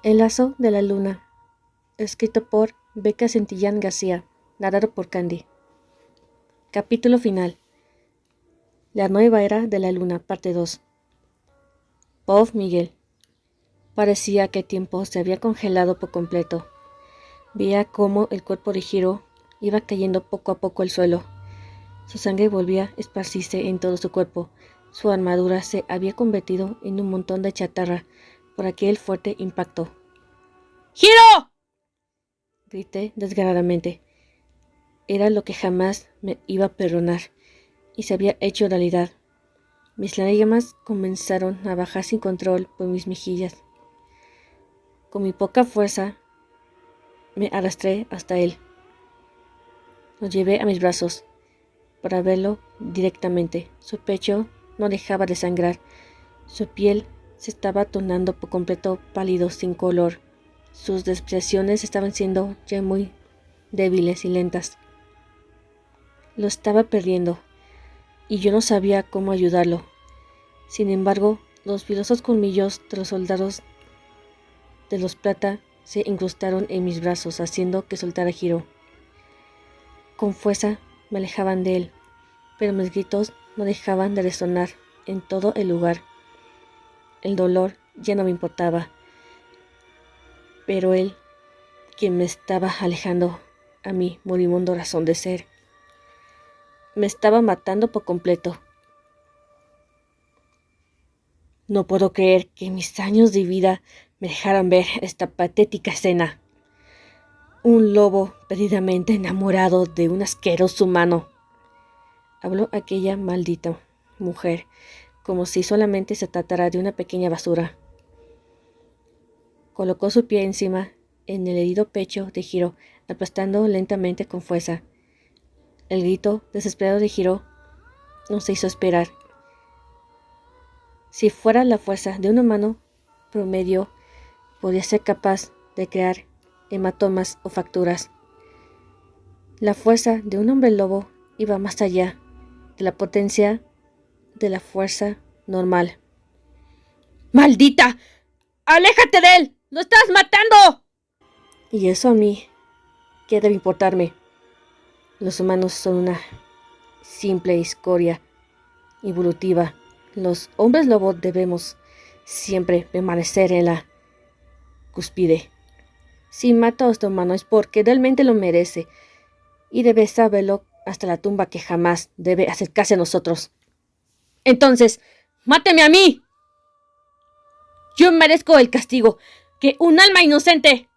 El lazo de la luna, escrito por Beca Santillán García, narrado por Candy. Capítulo final. La nueva era de la luna, parte 2. Bob Miguel. Parecía que el tiempo se había congelado por completo. Veía cómo el cuerpo de Hiro iba cayendo poco a poco al suelo. Su sangre volvía a esparcirse en todo su cuerpo. Su armadura se había convertido en un montón de chatarra por aquel fuerte impacto. ¡Hiro! Grité desgarradamente. Era lo que jamás me iba a perdonar, y se había hecho realidad. Mis lágrimas comenzaron a bajar sin control por mis mejillas. Con mi poca fuerza, me arrastré hasta él. Lo llevé a mis brazos para verlo directamente. Su pecho no dejaba de sangrar. Su piel se estaba tornando por completo pálido, sin color. Sus respiraciones estaban siendo ya muy débiles y lentas. Lo estaba perdiendo, y yo no sabía cómo ayudarlo. Sin embargo, los filosos colmillos de los soldados de los plata se incrustaron en mis brazos, haciendo que soltara a Hiro. Con fuerza me alejaban de él, pero mis gritos no dejaban de resonar en todo el lugar. El dolor ya no me importaba, pero él, quien me estaba alejando a mi moribundo razón de ser, me estaba matando por completo. No puedo creer que mis años de vida me dejaran ver esta patética escena. Un lobo perdidamente enamorado de un asqueroso humano. Habló aquella maldita mujer, como si solamente se tratara de una pequeña basura. Colocó su pie encima en el herido pecho de Hiro, aplastando lentamente con fuerza. El grito desesperado de Hiro no se hizo esperar. Si fuera la fuerza de un humano promedio, podía ser capaz de crear hematomas o fracturas. La fuerza de un hombre lobo iba más allá de la potencia de la fuerza normal. ¡Maldita! ¡Aléjate de él! ¡Lo estás matando! Y eso a mí, ¿qué debe importarme? Los humanos son una simple escoria evolutiva. Los hombres lobo debemos siempre permanecer en la cúspide. Si mato a este humano es porque realmente lo merece, y debe saberlo hasta la tumba, que jamás debe acercarse a nosotros. Entonces, ¡máteme a mí! Yo merezco el castigo que un alma inocente.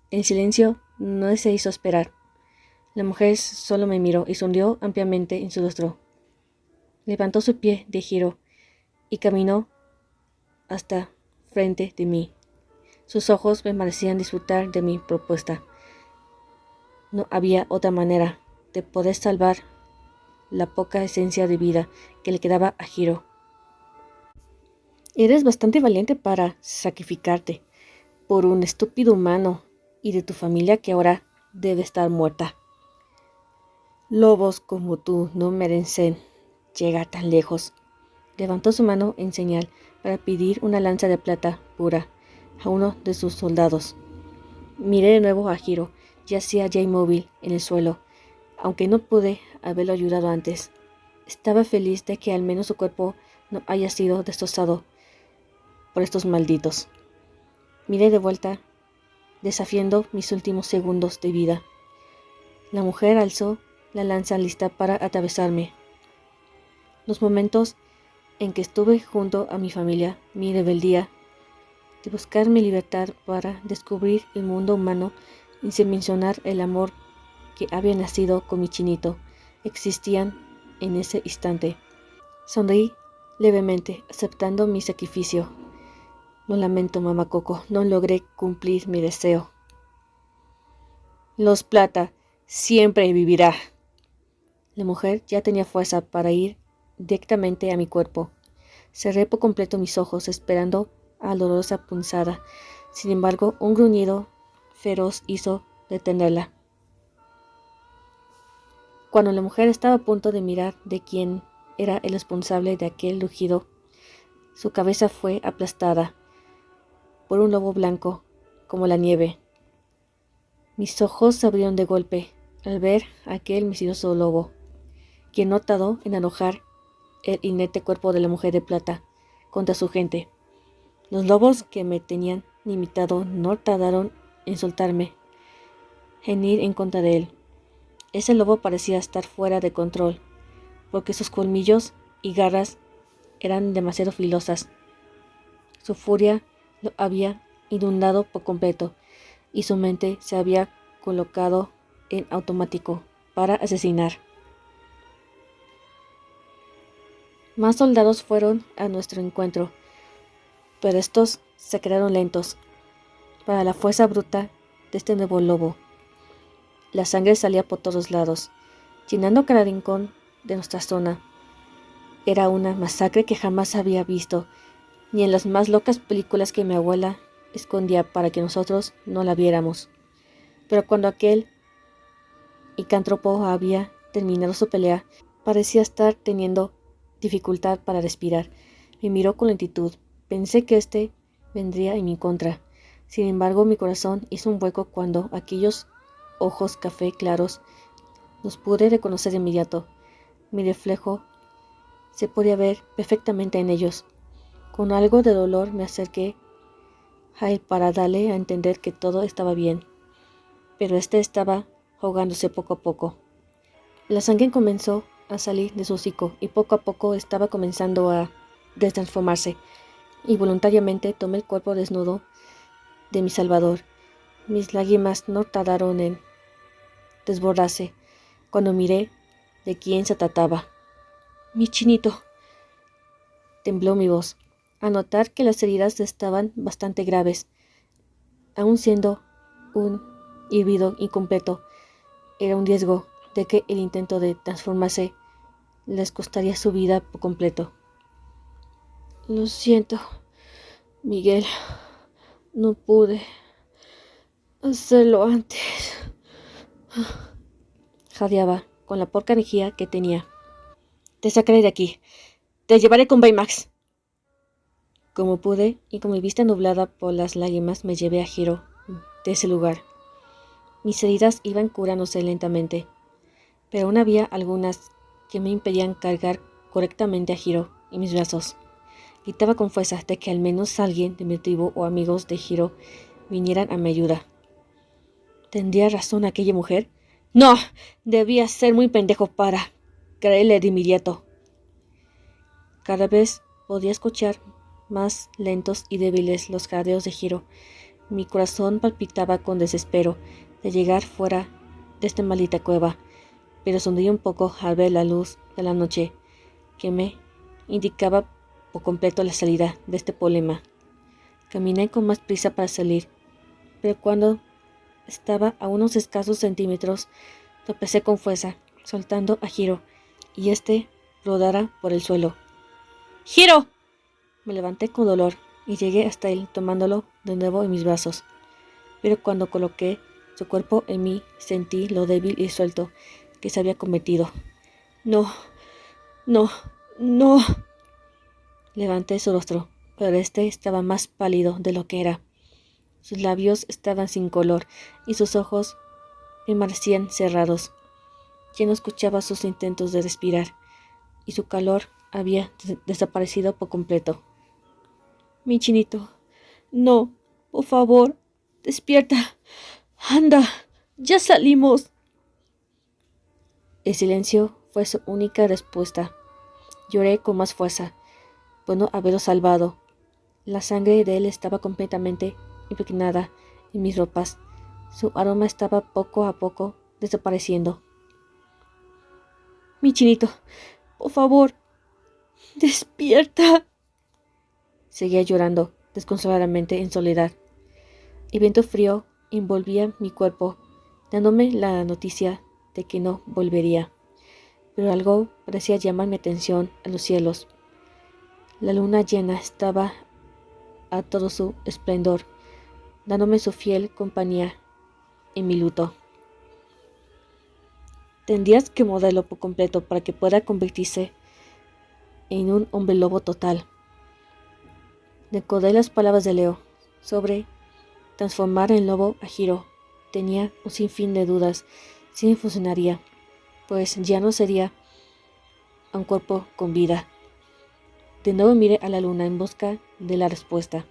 El silencio no se hizo esperar. La mujer solo me miró y sonrió ampliamente en su rostro. Levantó su pie de Hiro y caminó hasta frente de mí. Sus ojos me parecían disfrutar de mi propuesta. No había otra manera de poder salvar la poca esencia de vida que le quedaba a Hiro. Eres bastante valiente para sacrificarte por un estúpido humano y de tu familia que ahora debe estar muerta. Lobos como tú no merecen llegar tan lejos. Levantó su mano en señal para pedir una lanza de plata pura a uno de sus soldados. Miré de nuevo a Hiro, yacía ya inmóvil en el suelo, aunque no pude haberlo ayudado antes. Estaba feliz de que al menos su cuerpo no haya sido destrozado por estos malditos. Miré de vuelta, desafiando mis últimos segundos de vida. La mujer alzó la lanza lista para atravesarme. Los momentos en que estuve junto a mi familia, mi rebeldía de buscar mi libertad para descubrir el mundo humano y sin mencionar el amor que había nacido con mi chinito, existían en ese instante. Sonreí levemente, aceptando mi sacrificio. Lo lamento, mamá Coco, no logré cumplir mi deseo. Los Plata siempre vivirá. La mujer ya tenía fuerza para ir directamente a mi cuerpo. Cerré por completo mis ojos, esperando a la dolorosa punzada. Sin embargo, un gruñido feroz hizo detenerla. Cuando la mujer estaba a punto de mirar de quién era el responsable de aquel rugido, su cabeza fue aplastada. por un lobo blanco, como la nieve. Mis ojos se abrieron de golpe al ver a aquel misterioso lobo, quien no tardó en arrojar el inerte cuerpo de la mujer de plata contra su gente. Los lobos que me tenían limitado no tardaron en soltarme, en ir en contra de él. Ese lobo parecía estar fuera de control, porque sus colmillos y garras eran demasiado filosas. Su furia lo había inundado por completo, y su mente se había colocado en automático para asesinar. Más soldados fueron a nuestro encuentro, pero estos se quedaron lentos para la fuerza bruta de este nuevo lobo. La sangre salía por todos lados, llenando cada rincón de nuestra zona. Era una masacre que jamás había visto, ni en las más locas películas que mi abuela escondía para que nosotros no la viéramos. Pero cuando aquel licántropo había terminado su pelea, parecía estar teniendo dificultad para respirar. Me miró con lentitud. Pensé que éste vendría en mi contra. Sin embargo, mi corazón hizo un hueco cuando aquellos ojos café claros los pude reconocer de inmediato. Mi reflejo se podía ver perfectamente en ellos. Con algo de dolor me acerqué a él para darle a entender que todo estaba bien, pero éste estaba ahogándose poco a poco. La sangre comenzó a salir de su hocico y poco a poco estaba comenzando a destransformarse, y voluntariamente tomé el cuerpo desnudo de mi salvador. Mis lágrimas no tardaron en desbordarse cuando miré de quién se trataba. Mi chinito. Tembló mi voz, a notar que las heridas estaban bastante graves. Aun siendo un híbrido incompleto, era un riesgo de que el intento de transformarse les costaría su vida por completo. Lo siento, Miguel. No pude hacerlo antes. Jadeaba con la poca energía que tenía. Te sacaré de aquí. Te llevaré con Baymax. Como pude, y con mi vista nublada por las lágrimas, me llevé a Hiro de ese lugar. Mis heridas iban curándose lentamente, pero aún había algunas que me impedían cargar correctamente a Hiro en mis brazos. Gritaba con fuerza de que al menos alguien de mi tribu o amigos de Hiro vinieran a mi ayuda. ¿Tendría razón aquella mujer? ¡No! Debía ser muy pendejo para creerle de inmediato. Cada vez podía escuchar más lentos y débiles los jadeos de Hiro. Mi corazón palpitaba con desespero de llegar fuera de esta maldita cueva, pero sonreí un poco al ver la luz de la noche que me indicaba por completo la salida de este problema. Caminé con más prisa para salir, pero cuando estaba a unos escasos centímetros, tropecé con fuerza, soltando a Hiro, y éste rodara por el suelo. ¡Hiro! Me levanté con dolor y llegué hasta él tomándolo de nuevo en mis brazos. Pero cuando coloqué su cuerpo en mí, sentí lo débil y suelto que se había convertido. No, no, no. Levanté su rostro, pero este estaba más pálido de lo que era. Sus labios estaban sin color y sus ojos permanecían cerrados. Ya no escuchaba sus intentos de respirar, y su calor había desaparecido por completo. Mi chinito, no, por favor, despierta. Anda, ya salimos. El silencio fue su única respuesta. Lloré con más fuerza por no haberlo salvado. La sangre de él estaba completamente impregnada en mis ropas. Su aroma estaba poco a poco desapareciendo. Mi chinito, por favor, despierta. Seguía llorando desconsoladamente en soledad. El viento frío envolvía mi cuerpo, dándome la noticia de que no volvería. Pero algo parecía llamar mi atención a los cielos. La luna llena estaba a todo su esplendor, dándome su fiel compañía en mi luto. Tendrías que modelarlo por completo para que pueda convertirse en un hombre lobo total. Recordé las palabras de Leo sobre transformar en lobo a Hiro. Tenía un sinfín de dudas si funcionaría, pues ya no sería un cuerpo con vida. De nuevo miré a la luna en busca de la respuesta.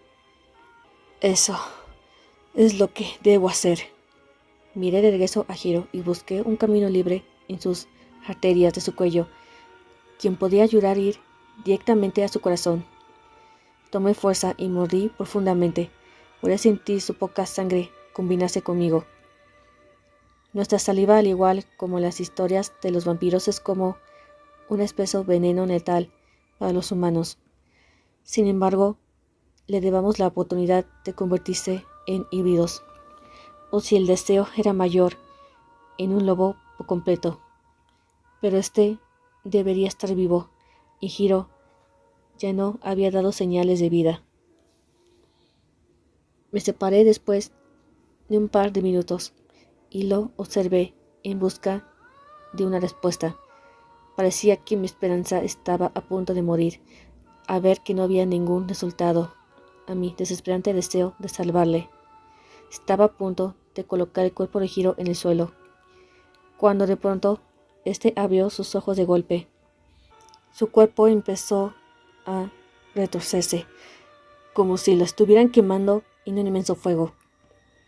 Eso es lo que debo hacer. Miré de regreso a Hiro y busqué un camino libre en sus arterias de su cuello, quien podía ayudar a ir directamente a su corazón. Tomé fuerza y mordí profundamente. Podía sentir su poca sangre combinarse conmigo. Nuestra saliva, al igual como las historias de los vampiros, es como un espeso veneno letal para los humanos. Sin embargo, le debamos la oportunidad de convertirse en híbridos, o si el deseo era mayor, en un lobo por completo. Pero este debería estar vivo, y Hiro ya no había dado señales de vida. Me separé después de un par de minutos y lo observé en busca de una respuesta. Parecía que mi esperanza estaba a punto de morir, al ver que no había ningún resultado a mi desesperante deseo de salvarle. Estaba a punto de colocar el cuerpo de Hiro en el suelo, cuando de pronto este abrió sus ojos de golpe. Su cuerpo empezó a retorcerse, como si lo estuvieran quemando en un inmenso fuego.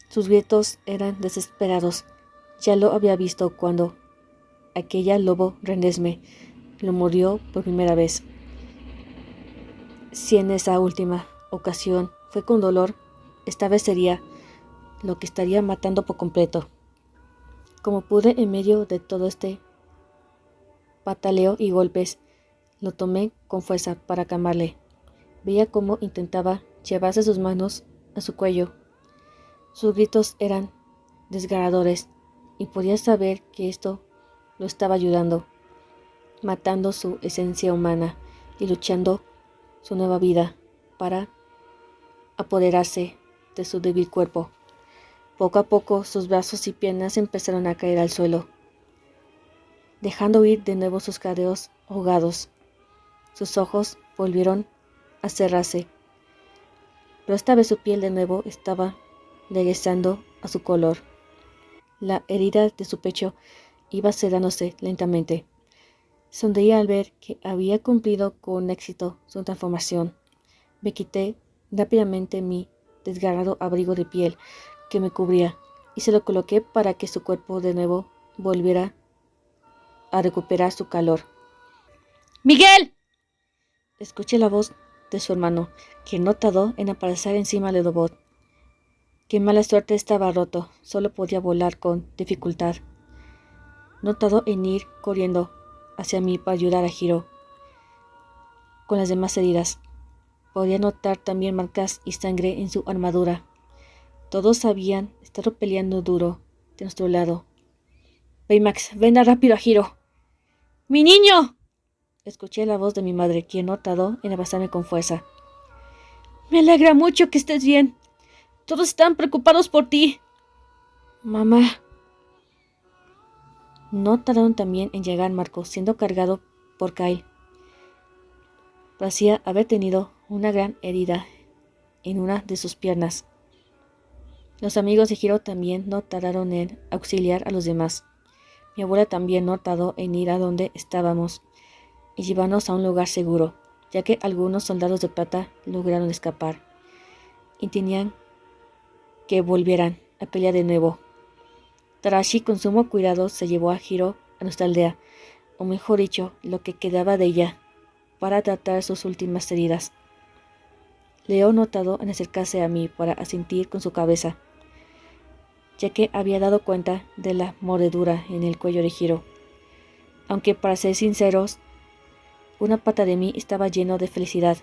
Sus gritos eran desesperados. Ya lo había visto cuando aquella lobo Renesme lo mordió por primera vez. Si en esa última ocasión fue con dolor, esta vez sería lo que estaría matando por completo. Como pude en medio de todo este pataleo y golpes, lo tomé con fuerza para calmarle. Veía cómo intentaba llevarse sus manos a su cuello. Sus gritos eran desgarradores y podía saber que esto lo estaba ayudando, matando su esencia humana y luchando su nueva vida para apoderarse de su débil cuerpo. Poco a poco sus brazos y piernas empezaron a caer al suelo, dejando oír de nuevo sus jadeos ahogados. Sus ojos volvieron a cerrarse, pero esta vez su piel de nuevo estaba regresando a su color. La herida de su pecho iba cerrándose lentamente. Sonreía al ver que había cumplido con éxito su transformación. Me quité rápidamente mi desgarrado abrigo de piel que me cubría y se lo coloqué para que su cuerpo de nuevo volviera a recuperar su calor. ¡Miguel! Escuché la voz de su hermano, que no tardó en aparecer encima del robot. Qué mala suerte, estaba roto, solo podía volar con dificultad. No tardó en ir corriendo hacia mí para ayudar a Hiro con las demás heridas. Podía notar también marcas y sangre en su armadura. Todos habían estado peleando duro de nuestro lado. Baymax, ven rápido a Hiro. ¡Mi niño! Escuché la voz de mi madre, quien no tardó en abrazarme con fuerza. Me alegra mucho que estés bien. Todos están preocupados por ti. Mamá. No tardaron también en llegar Marco, siendo cargado por Kyle. Parecía haber tenido una gran herida en una de sus piernas. Los amigos de Hiro también no tardaron en auxiliar a los demás. Mi abuela también no tardó en ir a donde estábamos y llevarnos a un lugar seguro, ya que algunos soldados de plata lograron escapar y tenían que volvieran a pelear de nuevo. Tarashi con sumo cuidado se llevó a Hiro a nuestra aldea, o mejor dicho, lo que quedaba de ella, para tratar sus últimas heridas. Leo notado en acercarse a mí para asentir con su cabeza, ya que había dado cuenta de la mordedura en el cuello de Hiro. Aunque para ser sinceros, una pata de mí estaba lleno de felicidad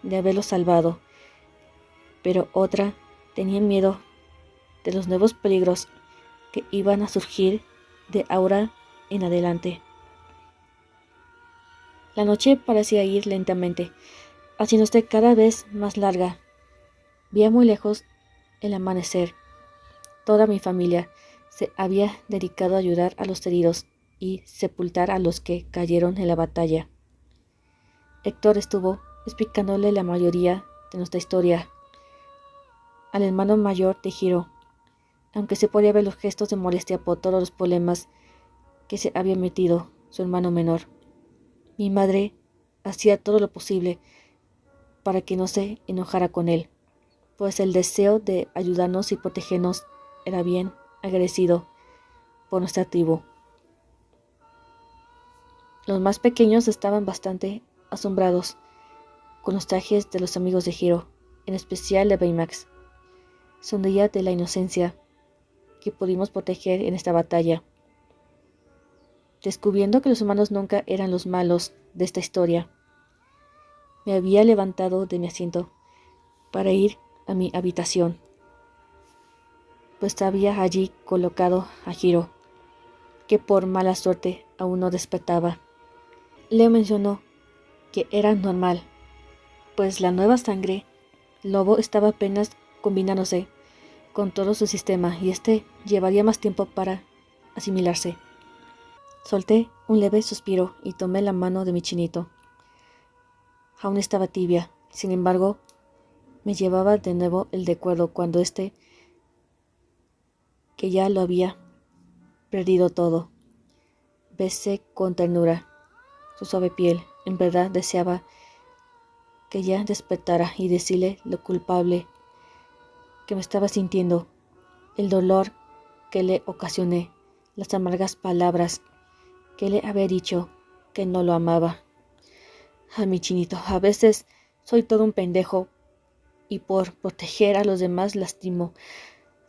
de haberlo salvado, pero otra tenía miedo de los nuevos peligros que iban a surgir de ahora en adelante. La noche parecía ir lentamente, haciéndose cada vez más larga. Veía muy lejos el amanecer. Toda mi familia se había dedicado a ayudar a los heridos y sepultar a los que cayeron en la batalla. Héctor estuvo explicándole la mayoría de nuestra historia al hermano mayor de Hiro, aunque se podía ver los gestos de molestia por todos los problemas que se había metido su hermano menor. Mi madre hacía todo lo posible para que no se enojara con él, pues el deseo de ayudarnos y protegernos era bien agradecido por nuestra tribu. Los más pequeños estaban bastante asombrados con los trajes de los amigos de Hiro, en especial de Baymax. Sonreía de la inocencia que pudimos proteger en esta batalla, descubriendo que los humanos nunca eran los malos de esta historia. Me había levantado de mi asiento para ir a mi habitación, pues había allí colocado a Hiro, que por mala suerte aún no despertaba. Leo mencionó que era normal, pues la nueva sangre lobo estaba apenas combinándose con todo su sistema y este llevaría más tiempo para asimilarse. Solté un leve suspiro y tomé la mano de mi chinito. Aún estaba tibia, sin embargo, me llevaba de nuevo el recuerdo cuando que ya lo había perdido todo. Besé con ternura su suave piel. En verdad deseaba que ya despertara y decirle lo culpable que me estaba sintiendo, el dolor que le ocasioné, las amargas palabras que le había dicho que no lo amaba. A mi chinito, a veces soy todo un pendejo y por proteger a los demás lastimo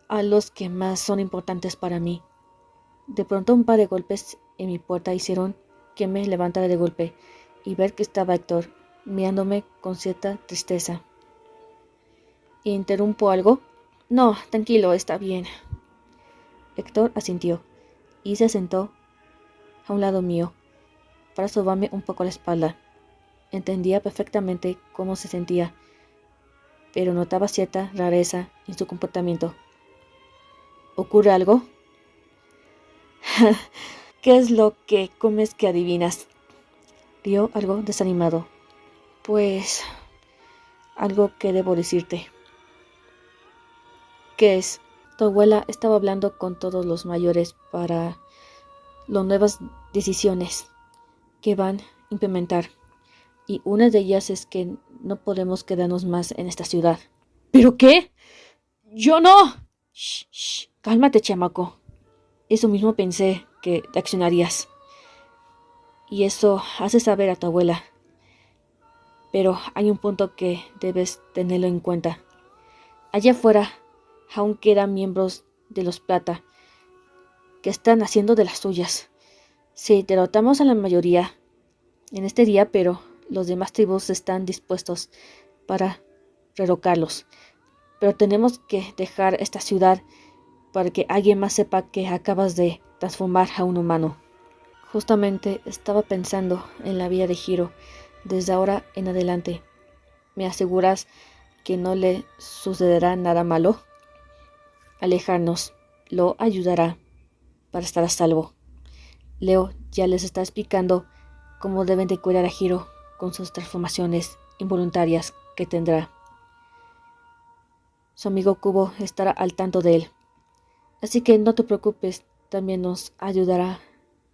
a los que más son importantes para mí. De pronto un par de golpes en mi puerta hicieron que me levantara de golpe y ver que estaba Héctor mirándome con cierta tristeza. ¿Interrumpo algo? No, tranquilo, está bien. Héctor asintió y se sentó a un lado mío para sobarme un poco la espalda. Entendía perfectamente cómo se sentía, pero notaba cierta rareza en su comportamiento. ¿Ocurre algo? ¿Qué es lo que comes que adivinas? Rió algo desanimado. Pues algo que debo decirte. ¿Qué es? Tu abuela estaba hablando con todos los mayores para las nuevas decisiones que van a implementar. Y una de ellas es que no podemos quedarnos más en esta ciudad. ¿Pero qué? ¡Yo no! Shh, cálmate, chamaco. Eso mismo pensé que reaccionarías. Y eso hace saber a tu abuela. Pero hay un punto que debes tenerlo en cuenta. Allá afuera aún quedan miembros de los Plata que están haciendo de las suyas. Sí, derrotamos a la mayoría en este día, pero los demás tribus están dispuestos para derrocarlos. Pero tenemos que dejar esta ciudad para que alguien más sepa que acabas de transformar a un humano. Justamente estaba pensando en la vida de Hiro desde ahora en adelante. ¿Me aseguras que no le sucederá nada malo? Alejarnos lo ayudará para estar a salvo. Leo ya les está explicando cómo deben de cuidar a Hiro con sus transformaciones involuntarias que tendrá. Su amigo Kubo estará al tanto de él. Así que no te preocupes, también nos ayudará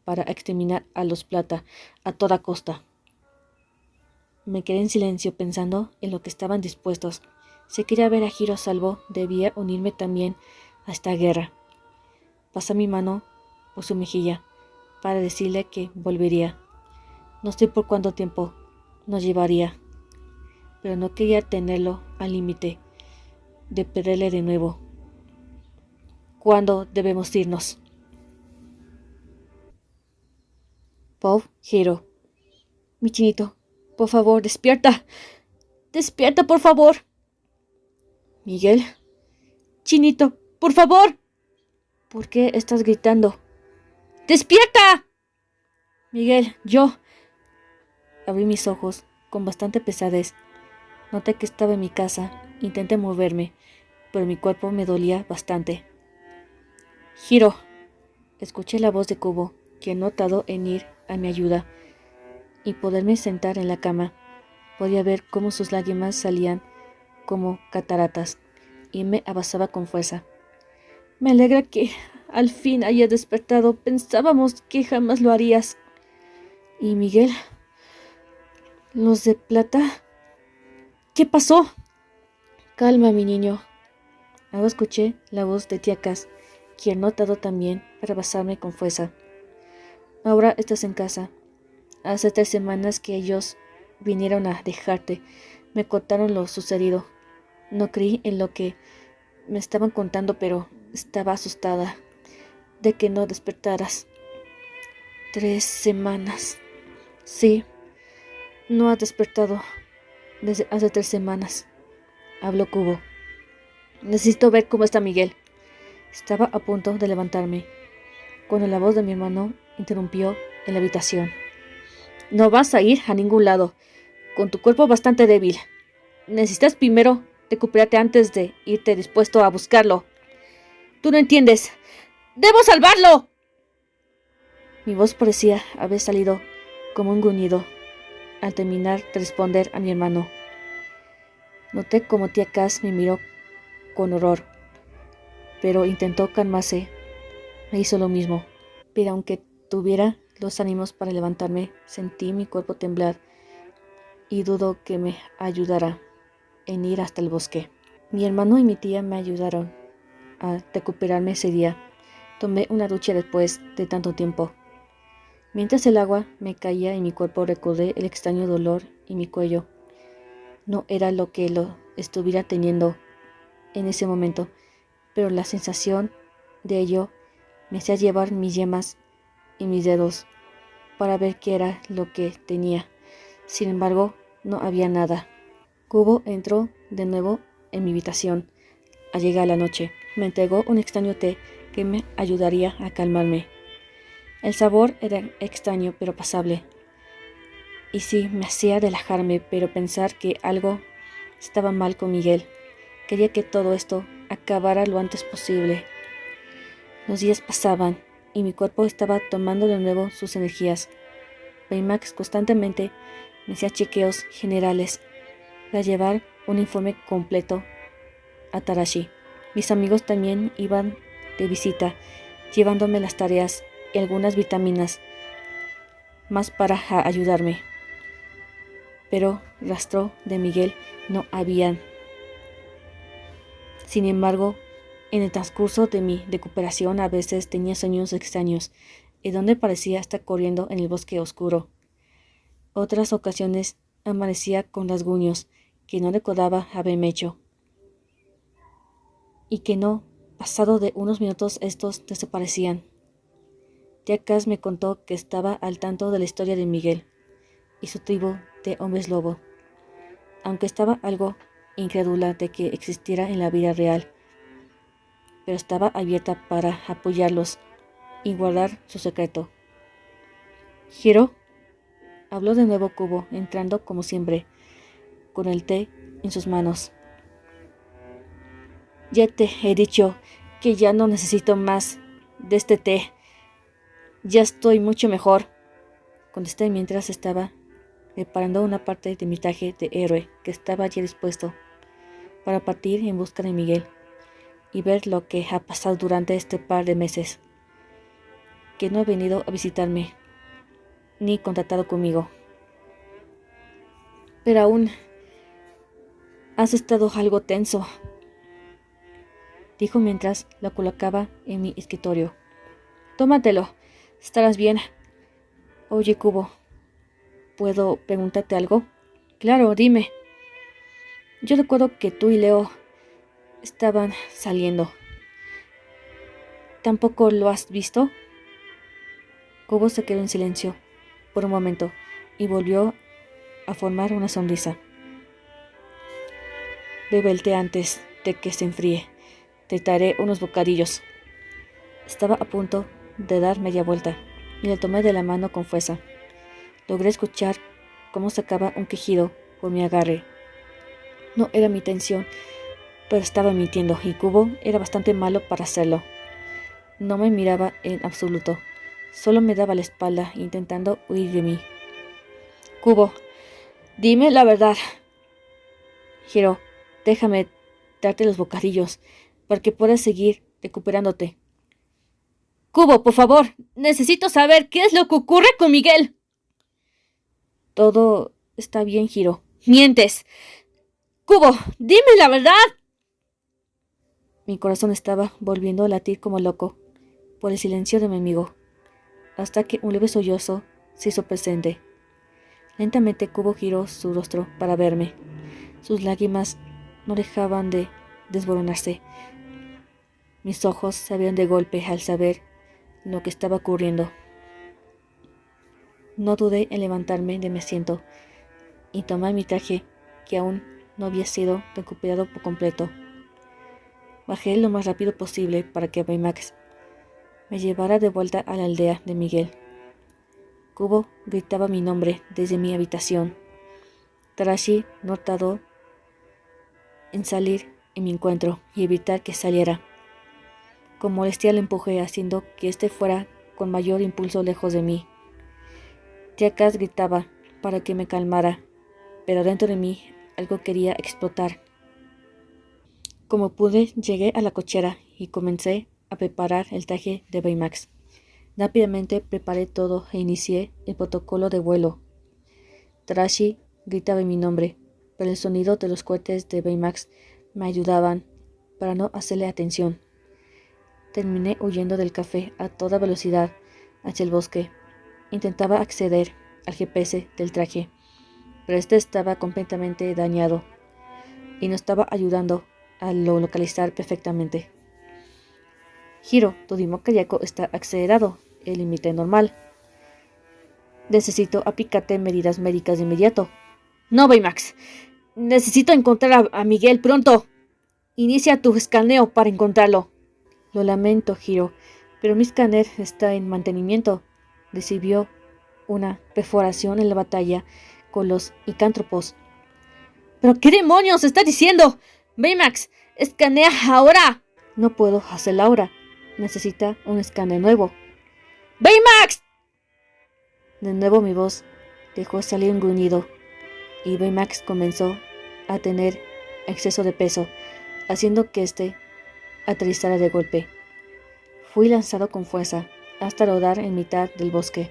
para exterminar a los Plata a toda costa. Me quedé en silencio pensando en lo que estaban dispuestos. Si quería ver a Hiro a salvo, debía unirme también a esta guerra. Pasé mi mano por su mejilla para decirle que volvería. No sé por cuánto tiempo nos llevaría, pero no quería tenerlo al límite de perderle de nuevo. ¿Cuándo debemos irnos? Pop, Hiro. Mi chinito, por favor, despierta. Despierta, por favor. Miguel. Chinito, por favor. ¿Por qué estás gritando? ¡Despierta! Miguel, yo. Abrí mis ojos con bastante pesadez. Noté que estaba en mi casa. Intenté moverme, pero mi cuerpo me dolía bastante. Hiro. Escuché la voz de Kubo, que he notado en ir a mi ayuda, y poderme sentar en la cama. Podía ver cómo sus lágrimas salían como cataratas, y me abrazaba con fuerza. Me alegra que al fin hayas despertado. Pensábamos que jamás lo harías. ¿Y Miguel? ¿Los de plata? ¿Qué pasó? Calma, mi niño. Ahora escuché la voz de tía Cas, quien no tardó también para abrazarme con fuerza. Ahora estás en casa. Hace 3 semanas que ellos vinieron a dejarte. Me contaron lo sucedido. No creí en lo que me estaban contando, pero estaba asustada de que no despertaras. 3 semanas. Sí, no has despertado desde hace 3 semanas. Habló Cubo. Necesito ver cómo está Miguel. Estaba a punto de levantarme, cuando la voz de mi hermano interrumpió en la habitación. No vas a ir a ningún lado, con tu cuerpo bastante débil. Necesitas primero recuperarte antes de irte dispuesto a buscarlo. Tú no entiendes. ¡Debo salvarlo! Mi voz parecía haber salido como un gruñido al terminar de responder a mi hermano. Noté como tía Cas me miró con horror, pero intentó calmarse e hizo lo mismo. Pero aunque tuviera los ánimos para levantarme, sentí mi cuerpo temblar y dudo que me ayudara en ir hasta el bosque. Mi hermano y mi tía me ayudaron a recuperarme ese día. Tomé una ducha después de tanto tiempo. Mientras el agua me caía en mi cuerpo, recordé el extraño dolor en mi cuello. No era lo que lo estuviera teniendo en ese momento, pero la sensación de ello me hacía llevar mis yemas y mis dedos para ver qué era lo que tenía. Sin embargo, no había nada. Cubo entró de nuevo en mi habitación. Al llegar la noche, me entregó un extraño té que me ayudaría a calmarme. El sabor era extraño pero pasable. Y sí, me hacía relajarme, pero pensar que algo estaba mal con Miguel. Quería que todo esto acabara lo antes posible. Los días pasaban y mi cuerpo estaba tomando de nuevo sus energías. Baymax constantemente me hacía chequeos generales para llevar un informe completo a Tarashi. Mis amigos también iban de visita, llevándome las tareas y algunas vitaminas más para ayudarme. Pero rastro de Miguel no había. Sin embargo, en el transcurso de mi recuperación a veces tenía sueños extraños, y donde parecía estar corriendo en el bosque oscuro. Otras ocasiones amanecía con rasguños que no recordaba haberme hecho, y que no, pasado de unos minutos estos desaparecían. Tía Cas me contó que estaba al tanto de la historia de Miguel y su tribu de hombres lobo, aunque estaba algo incrédula de que existiera en la vida real, pero estaba abierta para apoyarlos y guardar su secreto. ¿Hiro? Habló de nuevo Cubo, entrando como siempre, con el té en sus manos. Ya te he dicho que ya no necesito más de este té. Ya estoy mucho mejor, contesté mientras estaba preparando una parte de mi traje de héroe que estaba ya dispuesto para partir en busca de Miguel y ver lo que ha pasado durante este par de meses, que no ha venido a visitarme ni contactado conmigo. Pero aún has estado algo tenso, dijo mientras lo colocaba en mi escritorio. Tómatelo, estarás bien. Oye, Cubo, ¿puedo preguntarte algo? Claro, dime. Yo recuerdo que tú y Leo estaban saliendo. ¿Tampoco lo has visto? Cubo se quedó en silencio por un momento y volvió a formar una sonrisa. Bebe el té antes de que se enfríe. Te traeré unos bocadillos. Estaba a punto de dar media vuelta y le tomé de la mano con fuerza. Logré escuchar cómo sacaba un quejido por mi agarre. No era mi intención, pero estaba mintiendo y Cubo era bastante malo para hacerlo. No me miraba en absoluto, solo me daba la espalda intentando huir de mí. Cubo, dime la verdad. Hiro, déjame darte los bocadillos para que puedas seguir recuperándote. Cubo, por favor, necesito saber qué es lo que ocurre con Miguel. Todo está bien, Hiro. Mientes. Cubo, dime la verdad. Mi corazón estaba volviendo a latir como loco por el silencio de mi amigo, hasta que un leve sollozo se hizo presente. Lentamente Cubo giró su rostro para verme. Sus lágrimas no dejaban de desboronarse. Mis ojos se abrieron de golpe al saber lo que estaba ocurriendo. No dudé en levantarme de mi asiento y tomar mi traje, que aún no había sido recuperado por completo. Bajé lo más rápido posible para que Baymax me llevara de vuelta a la aldea de Miguel. Cubo gritaba mi nombre desde mi habitación. Tarashi no tardó en salir en mi encuentro y evitar que saliera. Con molestia le empujé, haciendo que éste fuera con mayor impulso lejos de mí. Tiakas gritaba para que me calmara, pero dentro de mí algo quería explotar. Como pude, llegué a la cochera y comencé a preparar el traje de Baymax. Rápidamente preparé todo e inicié el protocolo de vuelo. Tarashi gritaba mi nombre, pero el sonido de los cohetes de Baymax me ayudaban para no hacerle atención. Terminé huyendo del café a toda velocidad hacia el bosque. Intentaba acceder al GPS del traje, pero este estaba completamente dañado y no estaba ayudando a localizar perfectamente. Hiro, tu ritmo cardíaco está acelerado, el límite normal. Necesito aplicarte medidas médicas de inmediato. No, Baymax. Necesito encontrar a Miguel pronto. Inicia tu escaneo para encontrarlo. Lo lamento, Hiro, pero mi escáner está en mantenimiento. Recibió una perforación en la batalla con los licántropos. ¿Pero qué demonios estás diciendo? Baymax, escanea ahora. No puedo hacerlo ahora. Necesita un escáner nuevo. ¡Baymax! De nuevo mi voz dejó salir un gruñido y Baymax comenzó a tener exceso de peso, haciendo que éste aterrizara de golpe. Fui lanzado con fuerza hasta rodar en mitad del bosque.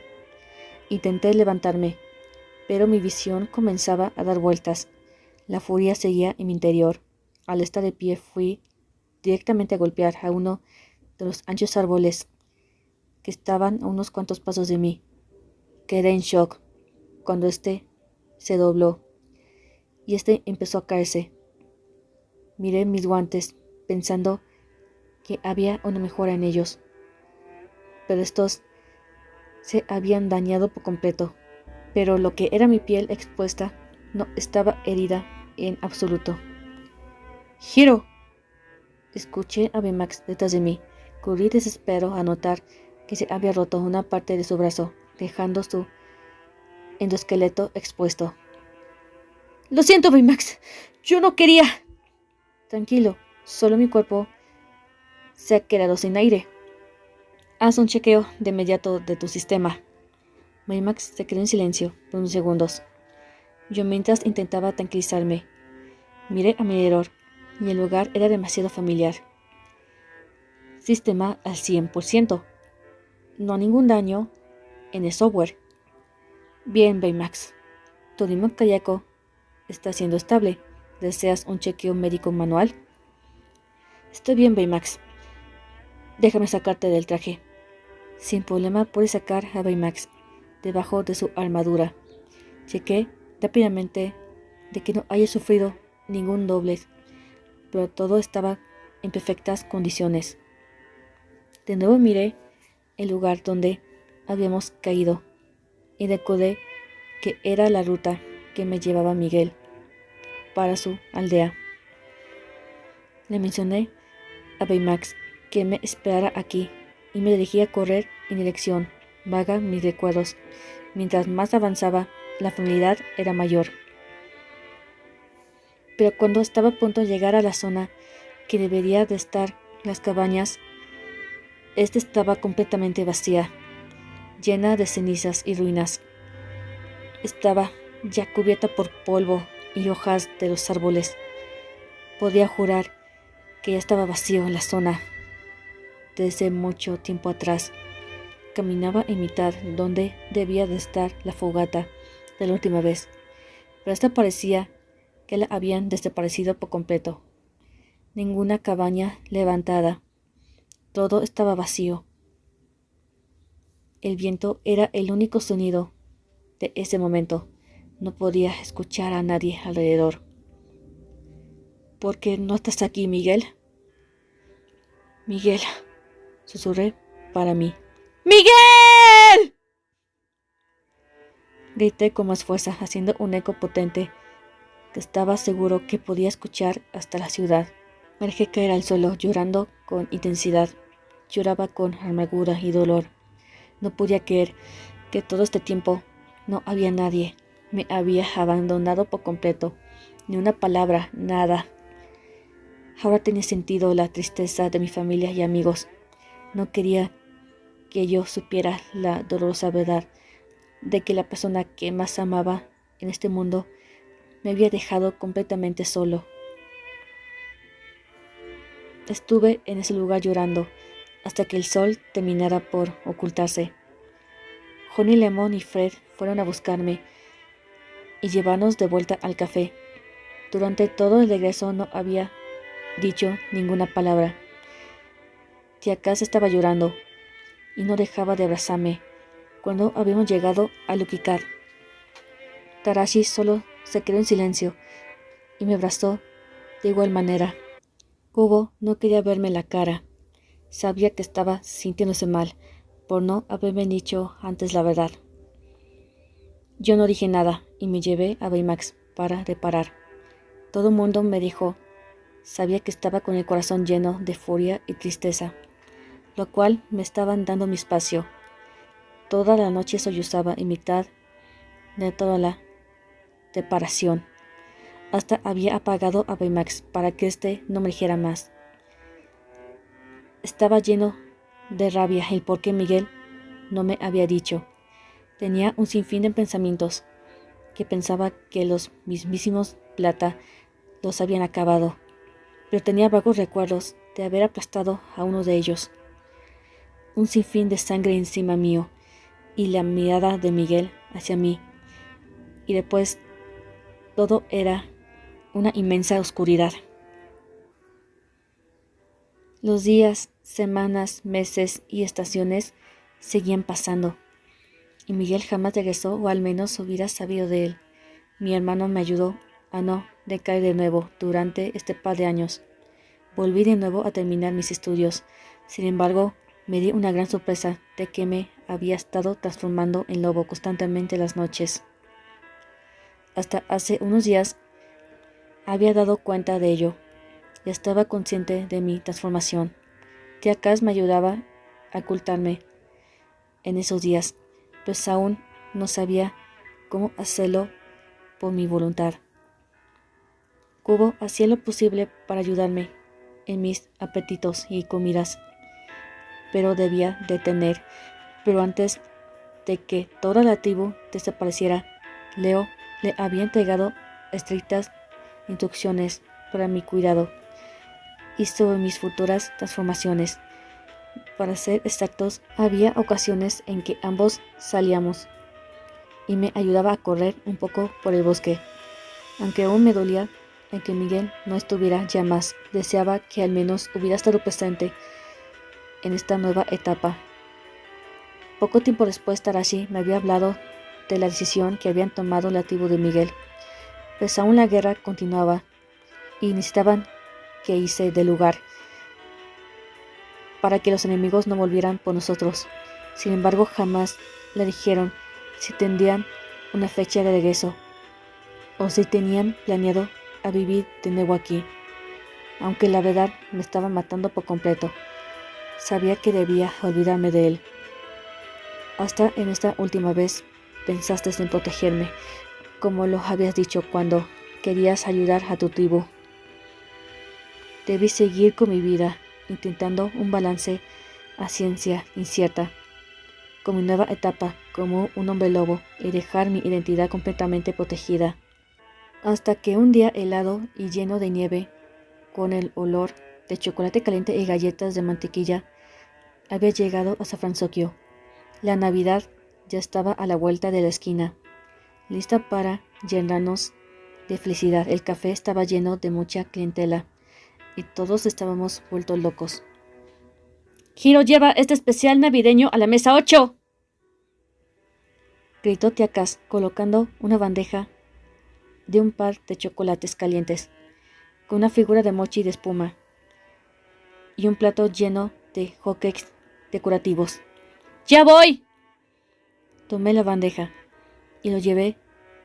Intenté levantarme, pero mi visión comenzaba a dar vueltas. La furia seguía en mi interior. Al estar de pie fui directamente a golpear a uno de los anchos árboles que estaban a unos cuantos pasos de mí. Quedé en shock cuando este se dobló y este empezó a caerse. Miré mis guantes pensando que había una mejora en ellos, pero estos se habían dañado por completo. Pero lo que era mi piel expuesta no estaba herida en absoluto. ¡Hiro! Escuché a Baymax detrás de mí. Corrí desespero a notar que se había roto una parte de su brazo, dejando su endoesqueleto expuesto. Lo siento, Baymax. Yo no quería. Tranquilo, solo mi cuerpo se ha quedado sin aire. Haz un chequeo de inmediato de tu sistema. Baymax se quedó en silencio por unos segundos. Yo mientras intentaba tranquilizarme. Miré a mi alrededor y el lugar era demasiado familiar. Sistema al 100%. No hay ningún daño en el software. Bien, Baymax. Tu ritmo cardíaco está siendo estable. ¿Deseas un chequeo médico manual? Estoy bien, Baymax. Déjame sacarte del traje. Sin problema pude sacar a Baymax debajo de su armadura. Chequé rápidamente de que no haya sufrido ningún doblez, pero todo estaba en perfectas condiciones. De nuevo miré el lugar donde habíamos caído y recordé que era la ruta que me llevaba Miguel para su aldea. Le mencioné a Baymax que me esperara aquí y me dirigí a correr en dirección vaga mis recuerdos. Mientras más avanzaba, la familiaridad era mayor. Pero cuando estaba a punto de llegar a la zona que debería de estar las cabañas, esta estaba completamente vacía, llena de cenizas y ruinas. Estaba ya cubierta por polvo y hojas de los árboles. Podía jurar que ya estaba vacío en la zona desde mucho tiempo atrás. Caminaba en mitad donde debía de estar la fogata de la última vez, pero esta parecía que la habían desaparecido por completo. Ninguna cabaña levantada. Todo estaba vacío. El viento era el único sonido de ese momento. No podía escuchar a nadie alrededor. ¿Por qué no estás aquí, Miguel? Miguel, susurré para mí. ¡Miguel! Grité con más fuerza, haciendo un eco potente que estaba seguro que podía escuchar hasta la ciudad. Me dejé caer al suelo, llorando con intensidad. Lloraba con amargura y dolor. No podía creer que todo este tiempo no había nadie. Me había abandonado por completo. Ni una palabra, nada. Ahora tenía sentido la tristeza de mi familia y amigos. No quería que yo supiera la dolorosa verdad de que la persona que más amaba en este mundo me había dejado completamente solo. Estuve en ese lugar llorando hasta que el sol terminara por ocultarse. Honey Lemon y Fred fueron a buscarme y llevarnos de vuelta al café. Durante todo el regreso no había dicho ninguna palabra. Tía Cass estaba llorando y no dejaba de abrazarme cuando habíamos llegado a Lucky Cat. Tarashi solo se quedó en silencio y me abrazó de igual manera. Kubo no quería verme la cara. Sabía que estaba sintiéndose mal por no haberme dicho antes la verdad. Yo no dije nada y me llevé a Baymax para reparar. Todo el mundo me dijo. Sabía que estaba con el corazón lleno de furia y tristeza, lo cual me estaban dando mi espacio. Toda la noche sollozaba en mitad de toda la reparación. Hasta había apagado a Baymax para que éste no me dijera más. Estaba lleno de rabia el por qué Miguel no me había dicho. Tenía un sinfín de pensamientos que pensaba que los mismísimos Plata los habían acabado, pero tenía vagos recuerdos de haber aplastado a uno de ellos. Un sinfín de sangre encima mío y la mirada de Miguel hacia mí, y después todo era una inmensa oscuridad. Los días, semanas, meses y estaciones seguían pasando, y Miguel jamás regresó, o al menos hubiera sabido de él. Mi hermano me ayudó a no decaer de nuevo durante este par de años. Volví de nuevo a terminar mis estudios. Sin embargo, me di una gran sorpresa de que me había estado transformando en lobo constantemente las noches. Hasta hace unos días había dado cuenta de ello. Ya estaba consciente de mi transformación. Tía Cass me ayudaba a ocultarme en esos días, pues aún no sabía cómo hacerlo por mi voluntad. Kubo hacía lo posible para ayudarme en mis apetitos y comidas, pero debía detener. Pero antes de que toda la tribu desapareciera, Leo le había entregado estrictas instrucciones para mi cuidado y sobre mis futuras transformaciones. Para ser exactos, había ocasiones en que ambos salíamos y me ayudaba a correr un poco por el bosque. Aunque aún me dolía en que Miguel no estuviera ya más, deseaba que al menos hubiera estado presente en esta nueva etapa. Poco tiempo después, Tarashi me había hablado de la decisión que habían tomado la tribu de Miguel, pues aún la guerra continuaba y necesitaban que irse del lugar para que los enemigos no volvieran por nosotros. Sin embargo, jamás le dijeron si tendrían una fecha de regreso o si tenían planeado a vivir de nuevo aquí. Aunque la verdad me estaba matando por completo, sabía que debía olvidarme de él. Hasta en esta última vez pensaste en protegerme, como lo habías dicho cuando querías ayudar a tu tribu. Debí seguir con mi vida, intentando un balance a ciencia incierta, con mi nueva etapa como un hombre lobo y dejar mi identidad completamente protegida. Hasta que un día helado y lleno de nieve con el olor de chocolate caliente y galletas de mantequilla, había llegado a San Francisco. La Navidad ya estaba a la vuelta de la esquina, lista para llenarnos de felicidad. El café estaba lleno de mucha clientela y todos estábamos vueltos locos. Hiro lleva este especial navideño a la mesa 8, gritó tía Cass, colocando una bandeja de un par de chocolates calientes, con una figura de mochi de espuma, y un plato lleno de hotcakes decorativos. ¡Ya voy! Tomé la bandeja y lo llevé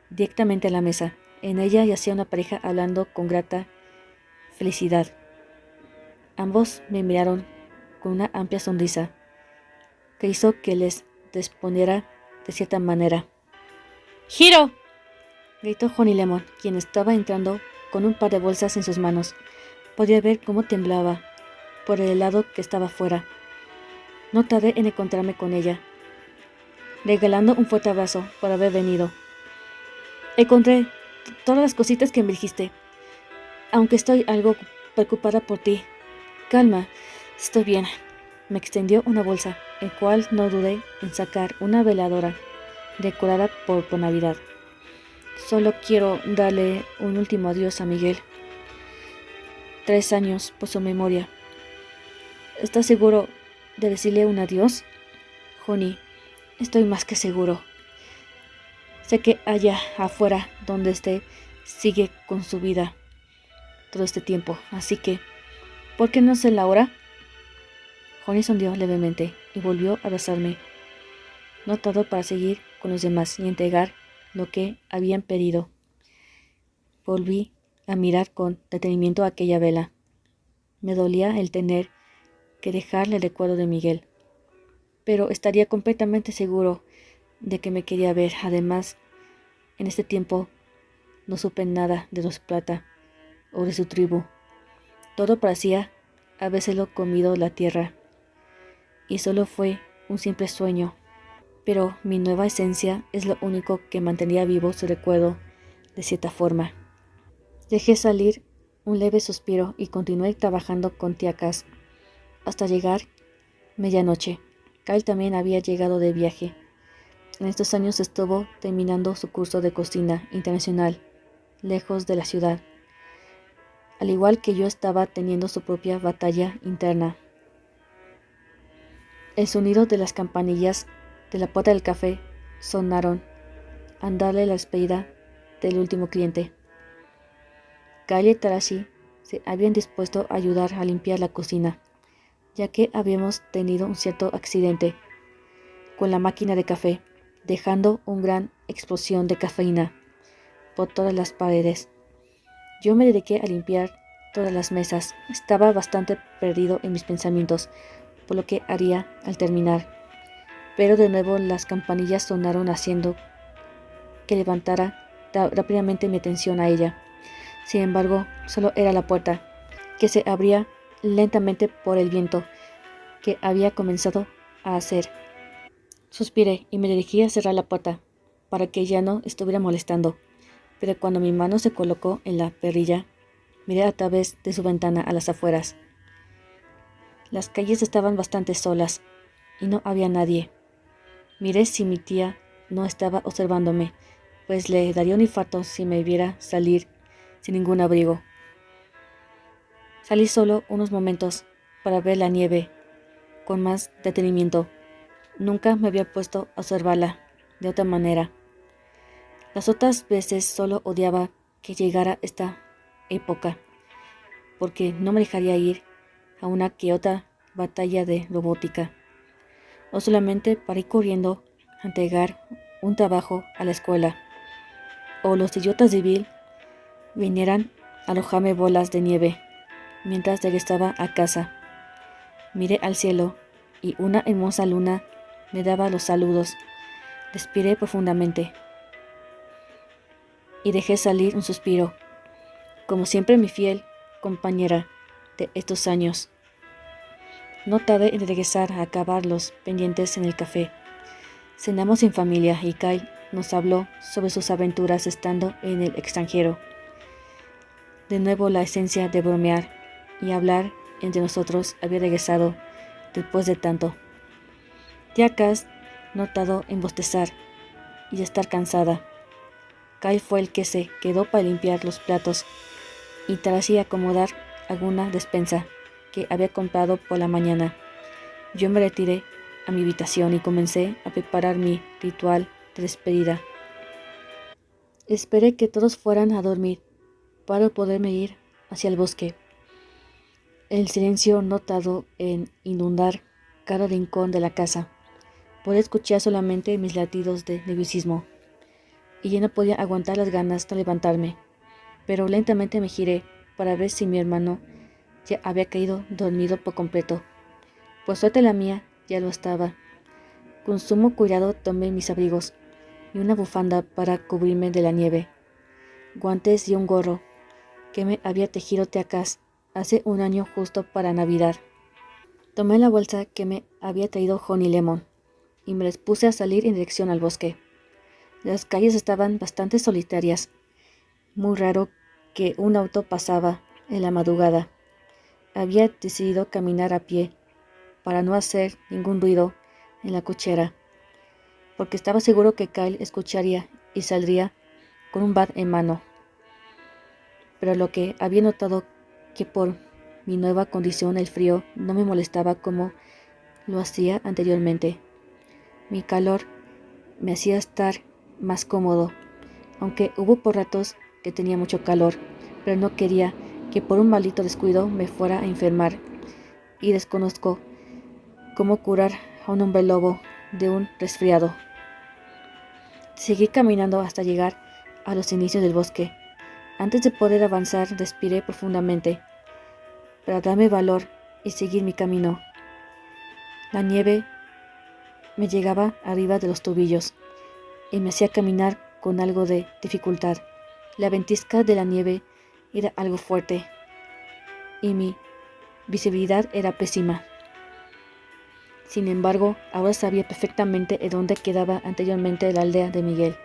directamente a la mesa. En ella yacía una pareja hablando con grata felicidad. Ambos me miraron con una amplia sonrisa que hizo que les respondiera de cierta manera. ¡Hiro! Gritó Honey Lemon, quien estaba entrando con un par de bolsas en sus manos. Podía ver cómo temblaba por el helado que estaba afuera. No tardé en encontrarme con ella, regalando un fuerte abrazo por haber venido. Encontré todas las cositas que me dijiste, aunque estoy algo preocupada por ti. Calma, estoy bien. Me extendió una bolsa, el cual no dudé en sacar una veladora decorada por Navidad. Solo quiero darle un último adiós a Miguel. 3 años por su memoria. ¿Estás seguro de decirle un adiós? Honey, estoy más que seguro. Sé que allá afuera, donde esté, sigue con su vida todo este tiempo, así que, ¿por qué no sé la hora? Honey sonrió levemente y volvió a abrazarme. No tardó para seguir con los demás y entregar lo que habían pedido. Volví a mirar con detenimiento aquella vela. Me dolía el tener que dejarle el recuerdo de Miguel, pero estaría completamente seguro de que me quería ver. Además, en este tiempo no supe nada de los Plata o de su tribu. Todo parecía habérselo comido la tierra, y solo fue un simple sueño. Pero mi nueva esencia es lo único que mantenía vivo su recuerdo de cierta forma. Dejé salir un leve suspiro y continué trabajando con tía Cass hasta llegar medianoche. Kyle también había llegado de viaje. En estos años estuvo terminando su curso de cocina internacional, lejos de la ciudad. Al igual que yo, estaba teniendo su propia batalla interna. El sonido de las campanillas de la puerta del café sonaron al darle la despedida del último cliente. Kyle y Tarashi se habían dispuesto a ayudar a limpiar la cocina, ya que habíamos tenido un cierto accidente con la máquina de café, dejando una gran explosión de cafeína por todas las paredes. Yo me dediqué a limpiar todas las mesas. Estaba bastante perdido en mis pensamientos por lo que haría al terminar, pero de nuevo las campanillas sonaron, haciendo que levantara rápidamente mi atención a ella. Sin embargo, solo era la puerta, que se abría lentamente por el viento que había comenzado a hacer. Suspiré y me dirigí a cerrar la puerta para que ya no estuviera molestando, pero cuando mi mano se colocó en la perilla, miré a través de su ventana a las afueras. Las calles estaban bastante solas y no había nadie. Miré si mi tía no estaba observándome, pues le daría un infarto si me viera salir sin ningún abrigo. Salí solo unos momentos para ver la nieve con más detenimiento. Nunca me había puesto a observarla de otra manera. Las otras veces solo odiaba que llegara esta época, porque no me dejaría ir a una que otra batalla de robótica, o solamente para ir corriendo a entregar un trabajo a la escuela, o los idiotas de Bill vinieran a arrojarme bolas de nieve mientras regresaba a casa. Miré al cielo y una hermosa luna me daba los saludos. Respiré profundamente y dejé salir un suspiro. Como siempre, mi fiel compañera de estos años. No tardé en regresar a acabar los pendientes en el café. Cenamos en familia y Kyle nos habló sobre sus aventuras estando en el extranjero. De nuevo la esencia de bromear y hablar entre nosotros había regresado después de tanto. Tía Cass notado en bostezar y estar cansada. Kyle fue el que se quedó para limpiar los platos y tras así acomodar alguna despensa que había comprado por la mañana. Yo me retiré a mi habitación y comencé a preparar mi ritual de despedida. Esperé que todos fueran a dormir para poderme ir hacia el bosque. El silencio no tardó en inundar cada rincón de la casa. Podía escuchar solamente mis latidos de nerviosismo y ya no podía aguantar las ganas de levantarme, pero lentamente me giré para ver si mi hermano ya había caído dormido por completo. Por suerte la mía ya lo estaba. Con sumo cuidado tomé mis abrigos y una bufanda para cubrirme de la nieve, guantes y un gorro que me había tejido tía Cass hace un año justo para Navidad. Tomé la bolsa que me había traído Honey Lemon y me les puse a salir en dirección al bosque. Las calles estaban bastante solitarias. Muy raro que un auto pasaba en la madrugada. Había decidido caminar a pie para no hacer ningún ruido en la cochera, porque estaba seguro que Kyle escucharía y saldría con un bat en mano. Pero lo que había notado que por mi nueva condición el frío no me molestaba como lo hacía anteriormente. Mi calor me hacía estar más cómodo, aunque hubo por ratos que tenía mucho calor, pero no quería que por un maldito descuido me fuera a enfermar, y desconozco cómo curar a un hombre lobo de un resfriado. Seguí caminando hasta llegar a los inicios del bosque. Antes de poder avanzar, respiré profundamente para darme valor y seguir mi camino. La nieve me llegaba arriba de los tobillos y me hacía caminar con algo de dificultad. La ventisca de la nieve era algo fuerte y mi visibilidad era pésima. Sin embargo, ahora sabía perfectamente en dónde quedaba anteriormente la aldea de Miguel.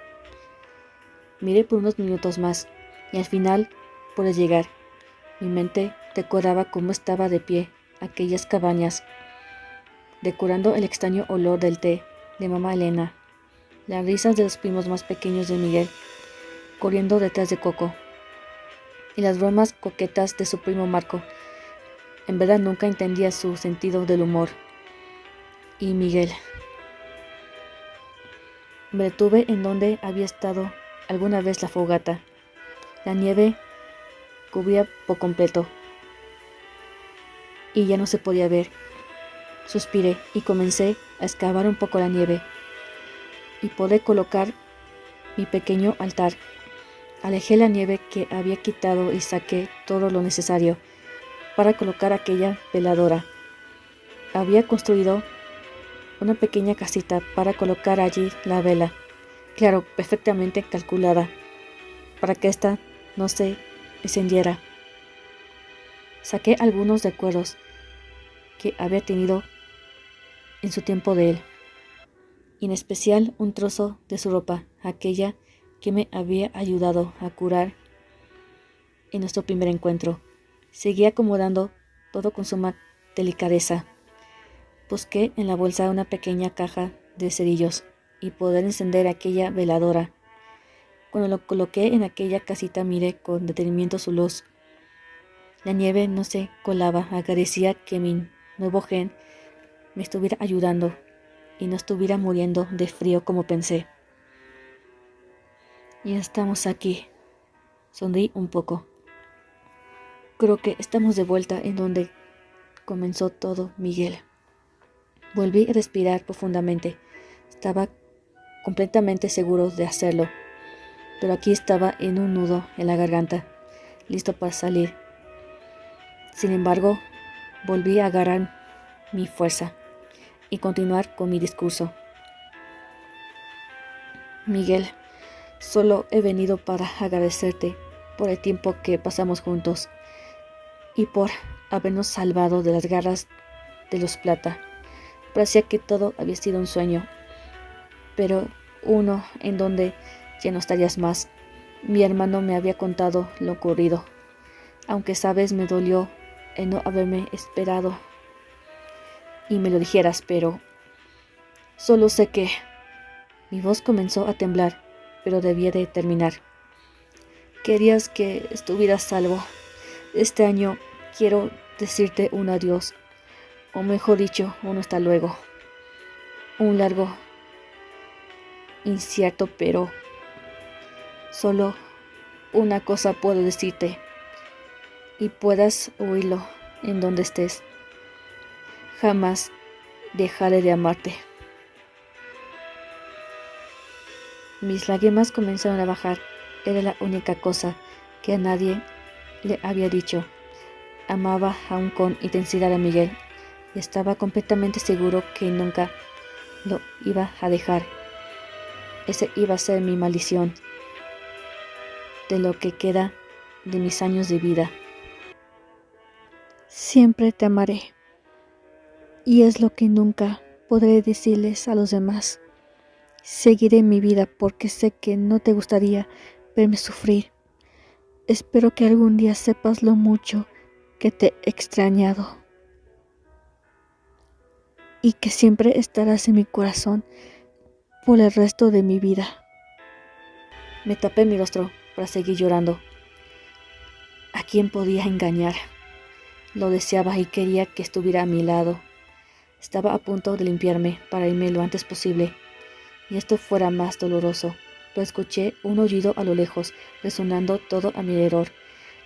Miré por unos minutos más y al final pude llegar. Mi mente recordaba cómo estaba de pie aquellas cabañas, decorando el extraño olor del té de mamá Elena, las risas de los primos más pequeños de Miguel, corriendo detrás de Coco, y las bromas coquetas de su primo Marco. En verdad nunca entendía su sentido del humor. Y Miguel. Me detuve en donde había estado alguna vez la fogata. La nieve cubría por completo y ya no se podía ver. Suspiré y comencé a excavar un poco la nieve y pude colocar mi pequeño altar. Alejé la nieve que había quitado y saqué todo lo necesario para colocar aquella veladora. Había construido una pequeña casita para colocar allí la vela, claro, perfectamente calculada, para que ésta no se encendiera. Saqué algunos recuerdos que había tenido en su tiempo de él, y en especial un trozo de su ropa, aquella que me había ayudado a curar en nuestro primer encuentro. Seguí acomodando todo con suma delicadeza. Busqué en la bolsa una pequeña caja de cerillos y poder encender aquella veladora. Cuando lo coloqué en aquella casita miré con detenimiento su luz. La nieve no se colaba, agradecía que mi nuevo gen me estuviera ayudando y no estuviera muriendo de frío como pensé. Ya estamos aquí. Sonreí un poco. Creo que estamos de vuelta en donde comenzó todo, Miguel. Volví a respirar profundamente. Estaba completamente seguro de hacerlo, pero aquí estaba en un nudo en la garganta, listo para salir. Sin embargo, volví a agarrar mi fuerza y continuar con mi discurso. Miguel, solo he venido para agradecerte por el tiempo que pasamos juntos y por habernos salvado de las garras de los Plata. Parecía que todo había sido un sueño, pero uno en donde ya no estarías más. Mi hermano me había contado lo ocurrido. Aunque sabes, me dolió el no haberme esperado y me lo dijeras, pero solo sé que... Mi voz comenzó a temblar, pero debía de terminar. Querías que estuvieras salvo. Este año quiero decirte un adiós, o mejor dicho, un hasta luego. Un largo, incierto, pero solo una cosa puedo decirte, y puedas oírlo en donde estés. Jamás dejaré de amarte. Mis lágrimas comenzaron a bajar. Era la única cosa que a nadie le había dicho. Amaba aún con intensidad a Miguel y estaba completamente seguro que nunca lo iba a dejar. Ese iba a ser mi maldición de lo que queda de mis años de vida. Siempre te amaré, y es lo que nunca podré decirles a los demás. Seguiré mi vida porque sé que no te gustaría verme sufrir. Espero que algún día sepas lo mucho que te he extrañado y que siempre estarás en mi corazón por el resto de mi vida. Me tapé mi rostro para seguir llorando. ¿A quién podía engañar? Lo deseaba y quería que estuviera a mi lado. Estaba a punto de limpiarme para irme lo antes posible, y esto fuera más doloroso, pero escuché un aullido a lo lejos, resonando todo a mi alrededor.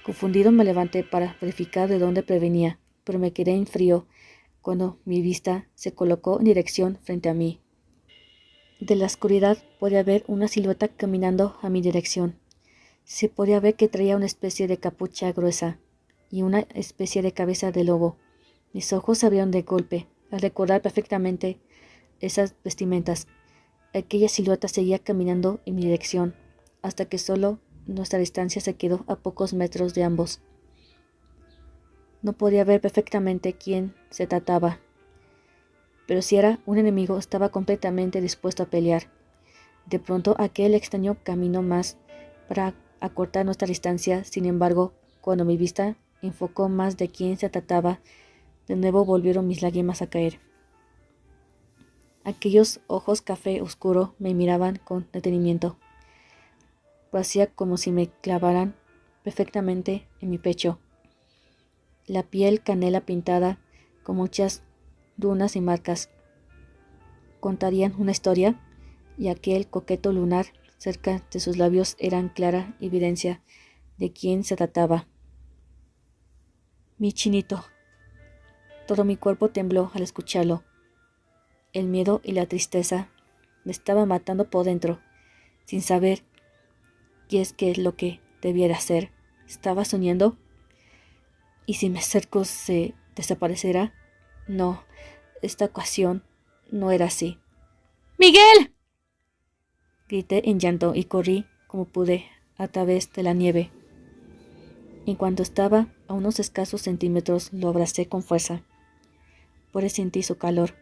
Confundido me levanté para verificar de dónde provenía, pero me quedé en frío cuando mi vista se colocó en dirección frente a mí. De la oscuridad podía ver una silueta caminando a mi dirección. Se podía ver que traía una especie de capucha gruesa y una especie de cabeza de lobo. Mis ojos se abrieron de golpe al recordar perfectamente esas vestimentas. Aquella silueta seguía caminando en mi dirección, hasta que solo nuestra distancia se quedó a pocos metros de ambos. No podía ver perfectamente quién se trataba, pero si era un enemigo estaba completamente dispuesto a pelear. De pronto aquel extraño caminó más para acortar nuestra distancia. Sin embargo, cuando mi vista enfocó más de quién se trataba, de nuevo volvieron mis lágrimas a caer. Aquellos ojos café oscuro me miraban con detenimiento. Hacía como si me clavaran perfectamente en mi pecho. La piel canela pintada con muchas dunas y marcas. Contarían una historia, y aquel coqueto lunar cerca de sus labios eran clara evidencia de quién se trataba. Mi chinito. Todo mi cuerpo tembló al escucharlo. El miedo y la tristeza me estaban matando por dentro, sin saber qué es lo que debía de hacer. ¿Estaba soñando? ¿Y si me acerco se desaparecerá? No, esta ocasión no era así. ¡Miguel! Grité en llanto y corrí como pude a través de la nieve. En cuanto estaba a unos escasos centímetros, lo abracé con fuerza. Pude sentir su calor.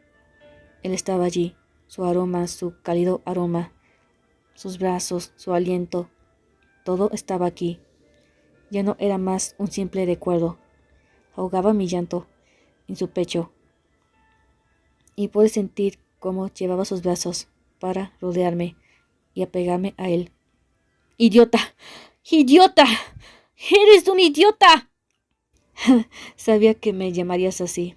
Él estaba allí, su aroma, su cálido aroma, sus brazos, su aliento. Todo estaba aquí. Ya no era más un simple recuerdo. Ahogaba mi llanto en su pecho y pude sentir cómo llevaba sus brazos para rodearme y apegarme a él. ¡Idiota! ¡Idiota! ¡Eres un idiota! Sabía que me llamarías así.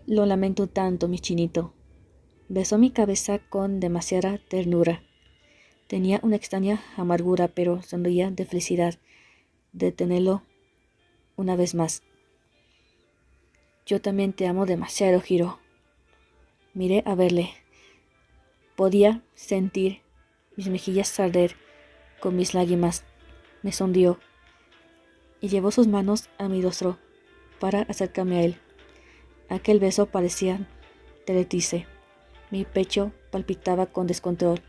Lo lamento tanto, mi chinito. Besó mi cabeza con demasiada ternura. Tenía una extraña amargura, pero sonreía de felicidad de tenerlo una vez más. Yo también te amo demasiado, Hiro. Miré a verle. Podía sentir mis mejillas arder con mis lágrimas. Me sonrió y llevó sus manos a mi rostro para acercarme a él. Aquel beso parecía derretirse. Mi pecho palpitaba con descontrol.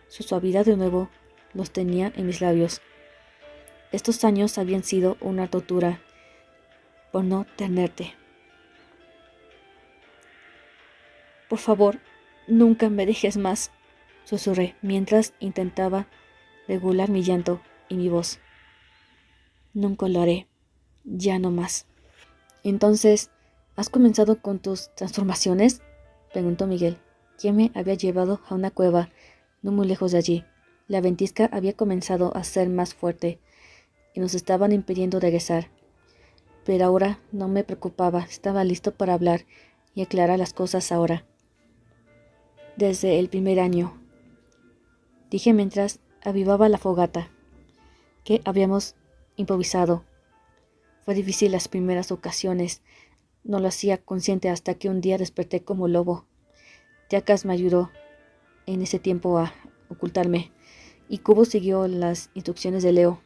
Su suavidad de nuevo los tenía en mis labios. Estos años habían sido una tortura por no tenerte. Por favor, nunca me dejes más, susurré mientras intentaba regular mi llanto y mi voz. Nunca lo haré, ya no más. Entonces, ¿has comenzado con tus transformaciones?, preguntó Miguel, quien me había llevado a una cueva no muy lejos de allí. La ventisca había comenzado a ser más fuerte y nos estaban impidiendo regresar. Pero ahora no me preocupaba, estaba listo para hablar y aclarar las cosas ahora. Desde el primer año, dije mientras avivaba la fogata que habíamos improvisado. Fue difícil las primeras ocasiones, no lo hacía consciente hasta que un día desperté como lobo. Jackass me ayudó en ese tiempo a ocultarme, y Cubo siguió las instrucciones de Leo.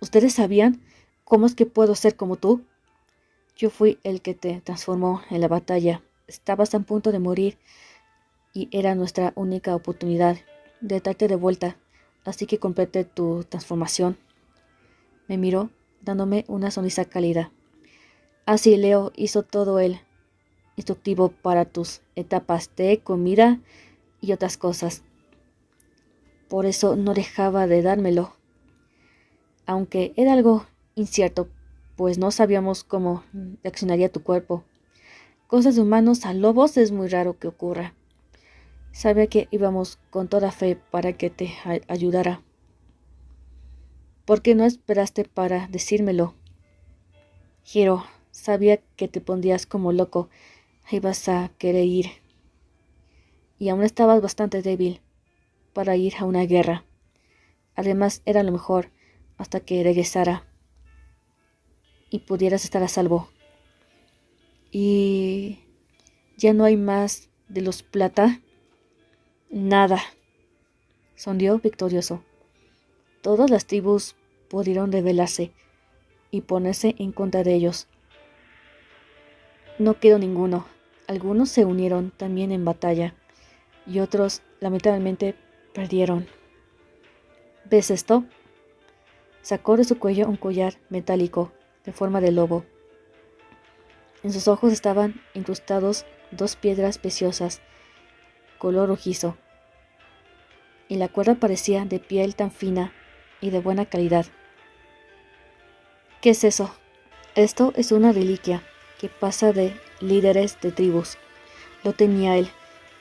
¿Ustedes sabían cómo es que puedo ser como tú? Yo fui el que te transformó en la batalla. Estabas a punto de morir y era nuestra única oportunidad de darte de vuelta, así que completé tu transformación. Me miró, dándome una sonrisa cálida. Así Leo hizo todo el instructivo para tus etapas de comida y otras cosas. Por eso no dejaba de dármelo, aunque era algo incierto, pues no sabíamos cómo reaccionaría tu cuerpo. Cosas de humanos a lobos es muy raro que ocurra. Sabía que íbamos con toda fe para que te ayudara. ¿Por qué no esperaste para decírmelo? Hiro, sabía que te pondrías como loco. Ibas a querer ir. Y aún estabas bastante débil para ir a una guerra. Además, era lo mejor hasta que regresara y pudieras estar a salvo. ¿Y ya no hay más de los plata? Nada, sonrió victorioso. Todas las tribus pudieron rebelarse y ponerse en contra de ellos. No quedó ninguno. Algunos se unieron también en batalla y otros, lamentablemente, perdieron. ¿Ves esto? Sacó de su cuello un collar metálico de forma de lobo. En sus ojos estaban incrustados 2 piedras preciosas, color rojizo, y la cuerda parecía de piel tan fina y de buena calidad. ¿Qué es eso? Esto es una reliquia que pasa de líderes de tribus. Lo tenía él,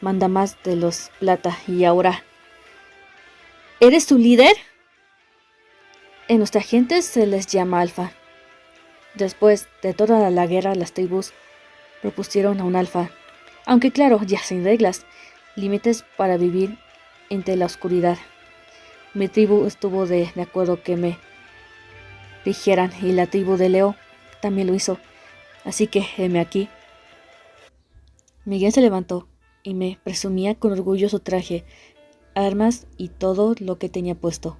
mandamás de los plata, y ahora... ¿Eres su líder? En nuestra gente se les llama alfa. Después de toda la guerra, las tribus propusieron a un alfa, aunque claro, ya sin reglas, límites para vivir entre la oscuridad. Mi tribu estuvo de acuerdo que me rigieran y la tribu de Leo también lo hizo, así que heme aquí. Miguel se levantó y me presumía con orgullo su traje, armas y todo lo que tenía puesto.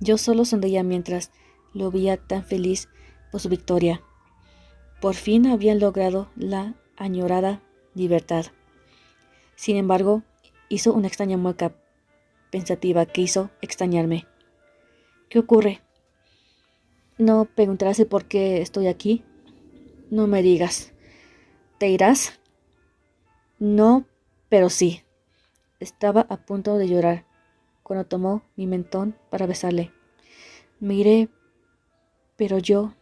Yo solo sonreía mientras lo veía tan feliz por su victoria. Por fin habían logrado la añorada libertad. Sin embargo, hizo una extraña mueca pensativa que hizo extrañarme. ¿Qué ocurre? ¿No preguntarás el por qué estoy aquí? No me digas. ¿Te irás? No, pero sí. Estaba a punto de llorar cuando tomó mi mentón para besarle. Miré, pero yo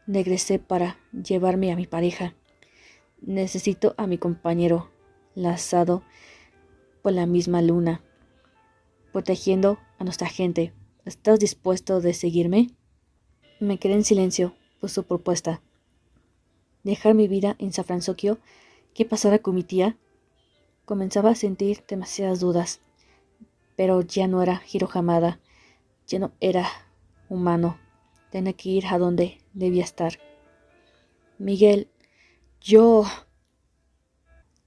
regresé para llevarme a mi pareja. Necesito a mi compañero, lazado por la misma luna, protegiendo a nuestra gente. ¿Estás dispuesto de seguirme? Me quedé en silencio por su propuesta. Dejar mi vida en San Francisco, ¿qué pasara con mi tía? Comenzaba a sentir demasiadas dudas, pero ya no era Hiro Hamada, ya no era humano. Tenía que ir a donde debía estar. Miguel,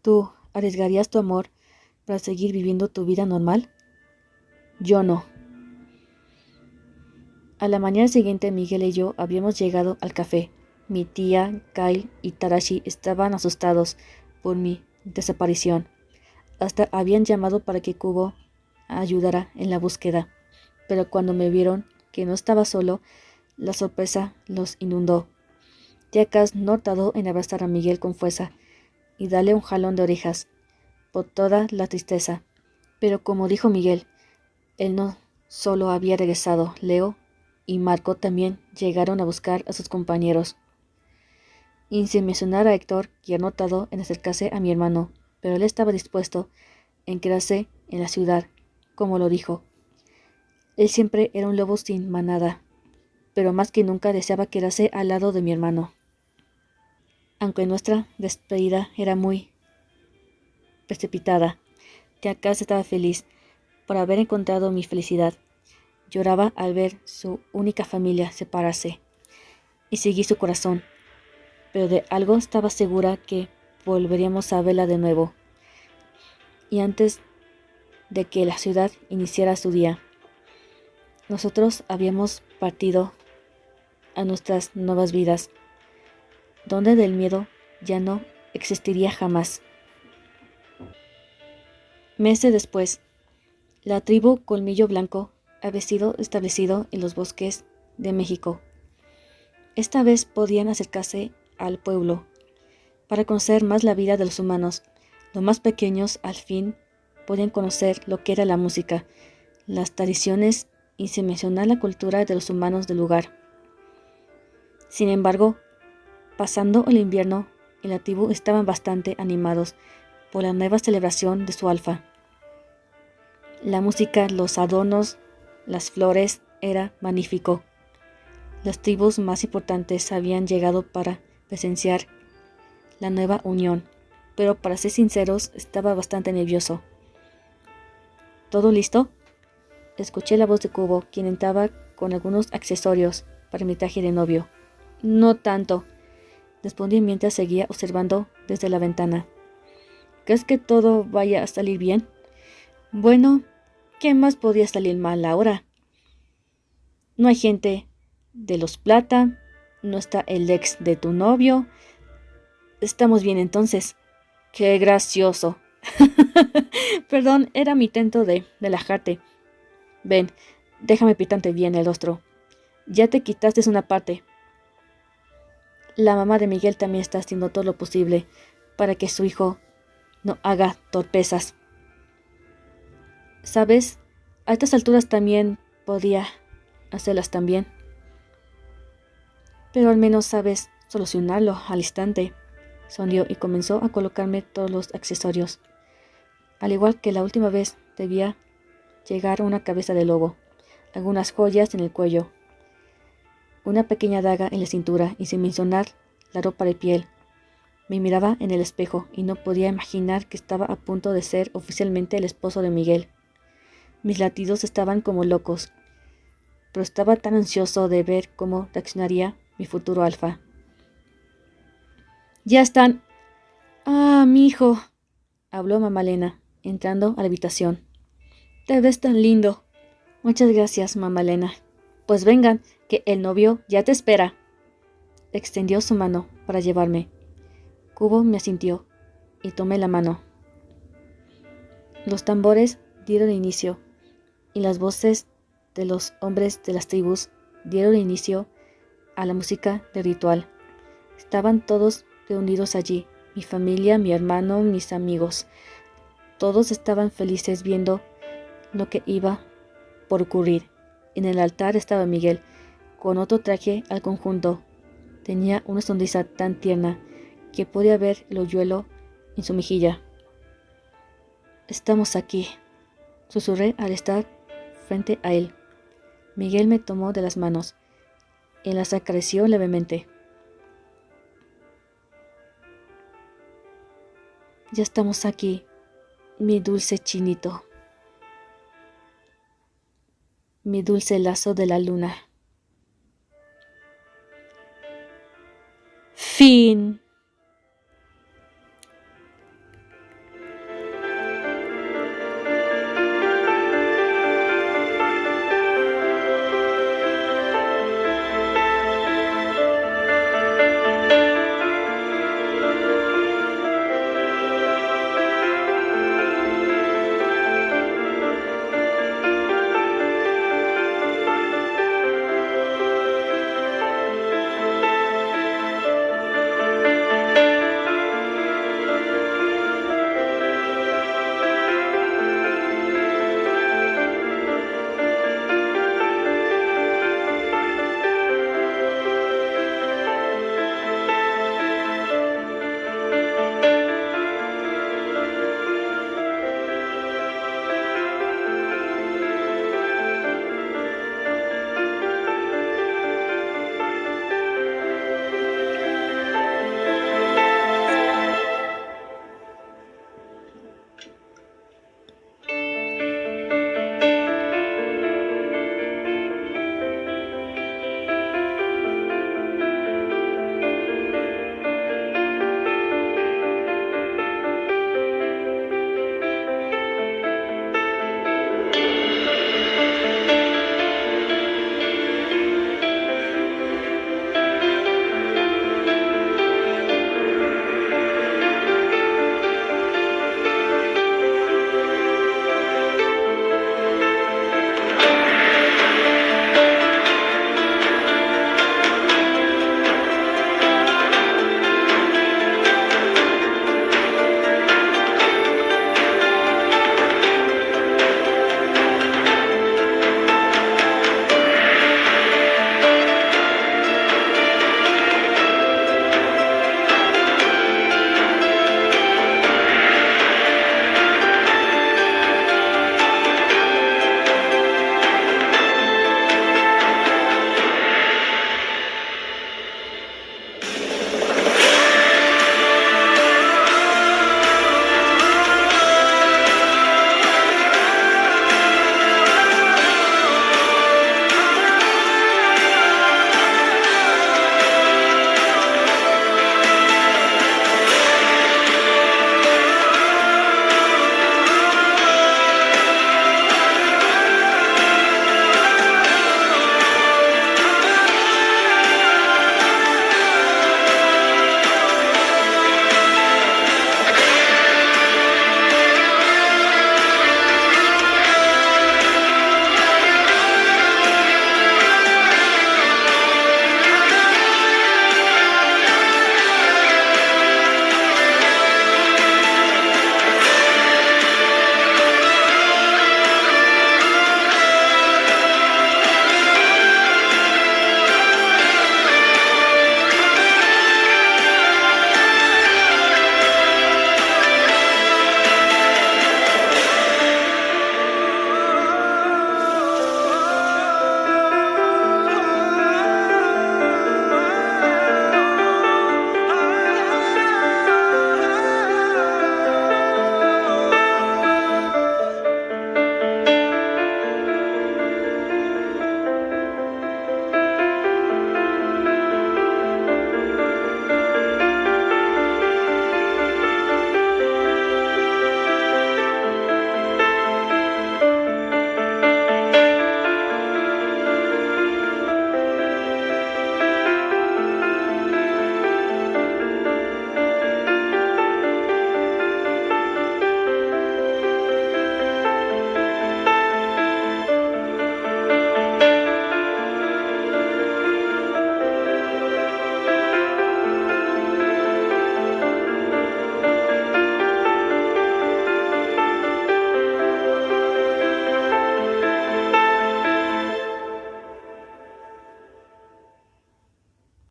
¿tú arriesgarías tu amor para seguir viviendo tu vida normal? Yo no. A la mañana siguiente, Miguel y yo habíamos llegado al café. Mi tía, Kyle y Tadashi estaban asustados por mi desaparición. Hasta habían llamado para que Kubo ayudara en la búsqueda. Pero cuando me vieron que no estaba solo, la sorpresa los inundó. Jackass no tardó en abrazar a Miguel con fuerza y darle un jalón de orejas por toda la tristeza. Pero como dijo Miguel, él no solo había regresado, Leo y Marco también llegaron a buscar a sus compañeros. y sin mencionar a Héctor, que ha notado en acercarse a mi hermano, pero él estaba dispuesto en quedarse en la ciudad, como lo dijo. Él siempre era un lobo sin manada, pero más que nunca deseaba quedarse al lado de mi hermano. Aunque nuestra despedida era muy precipitada, Jacques estaba feliz por haber encontrado mi felicidad. Lloraba al ver su única familia separarse, y seguí su corazón, pero de algo estaba segura, que volveríamos a verla de nuevo, y antes de que la ciudad iniciara su día. Nosotros habíamos partido a nuestras nuevas vidas, donde del miedo ya no existiría jamás. Meses después, la tribu Colmillo Blanco había sido establecido en los bosques de México. Esta vez podían acercarse al pueblo para conocer más la vida de los humanos. Los más pequeños al fin podían conocer lo que era la música, las tradiciones y sin mencionar la cultura de los humanos del lugar. Sin embargo, pasando el invierno, en la tribu estaban bastante animados por la nueva celebración de su alfa. La música, los adornos, las flores, era magnífico. Las tribus más importantes habían llegado para presenciar la nueva unión, pero para ser sinceros, estaba bastante nervioso. ¿Todo listo? Escuché la voz de Cubo, quien entraba con algunos accesorios para mi traje de novio. No tanto, respondí mientras seguía observando desde la ventana. ¿Crees que todo vaya a salir bien? Bueno, ¿qué más podía salir mal ahora? No hay gente de los Plata, no está el ex de tu novio. Estamos bien entonces. ¡Qué gracioso! Perdón, era mi intento de relajarte. Ven, déjame pintarte bien el rostro. Ya te quitaste una parte. La mamá de Miguel también está haciendo todo lo posible para que su hijo no haga torpezas. ¿Sabes? A estas alturas también podía hacerlas también. Pero al menos sabes solucionarlo al instante. Sonrió y comenzó a colocarme todos los accesorios. Al igual que la última vez, debía llegar una cabeza de lobo, algunas joyas en el cuello, una pequeña daga en la cintura y sin mencionar la ropa de piel. Me miraba en el espejo y no podía imaginar que estaba a punto de ser oficialmente el esposo de Miguel. Mis latidos estaban como locos, pero estaba tan ansioso de ver cómo reaccionaría mi futuro alfa. ¡Ya están! ¡Ah, mi hijo!, habló mamá Elena, entrando a la habitación. Te ves tan lindo. Muchas gracias, mamá Elena. Pues vengan, que el novio ya te espera. Extendió su mano para llevarme. Cubo me asintió y tomé la mano. Los tambores dieron inicio y las voces de los hombres de las tribus dieron inicio a la música del ritual. Estaban todos reunidos allí, mi familia, mi hermano, mis amigos. Todos estaban felices viendo lo que iba por ocurrir. En el altar estaba Miguel, con otro traje al conjunto. Tenía una sonrisa tan tierna que podía ver el hoyuelo en su mejilla. Estamos aquí, susurré al estar frente a él. Miguel me tomó de las manos y las acarició levemente. Ya estamos aquí, mi dulce chinito, mi dulce lazo de la luna. Fin.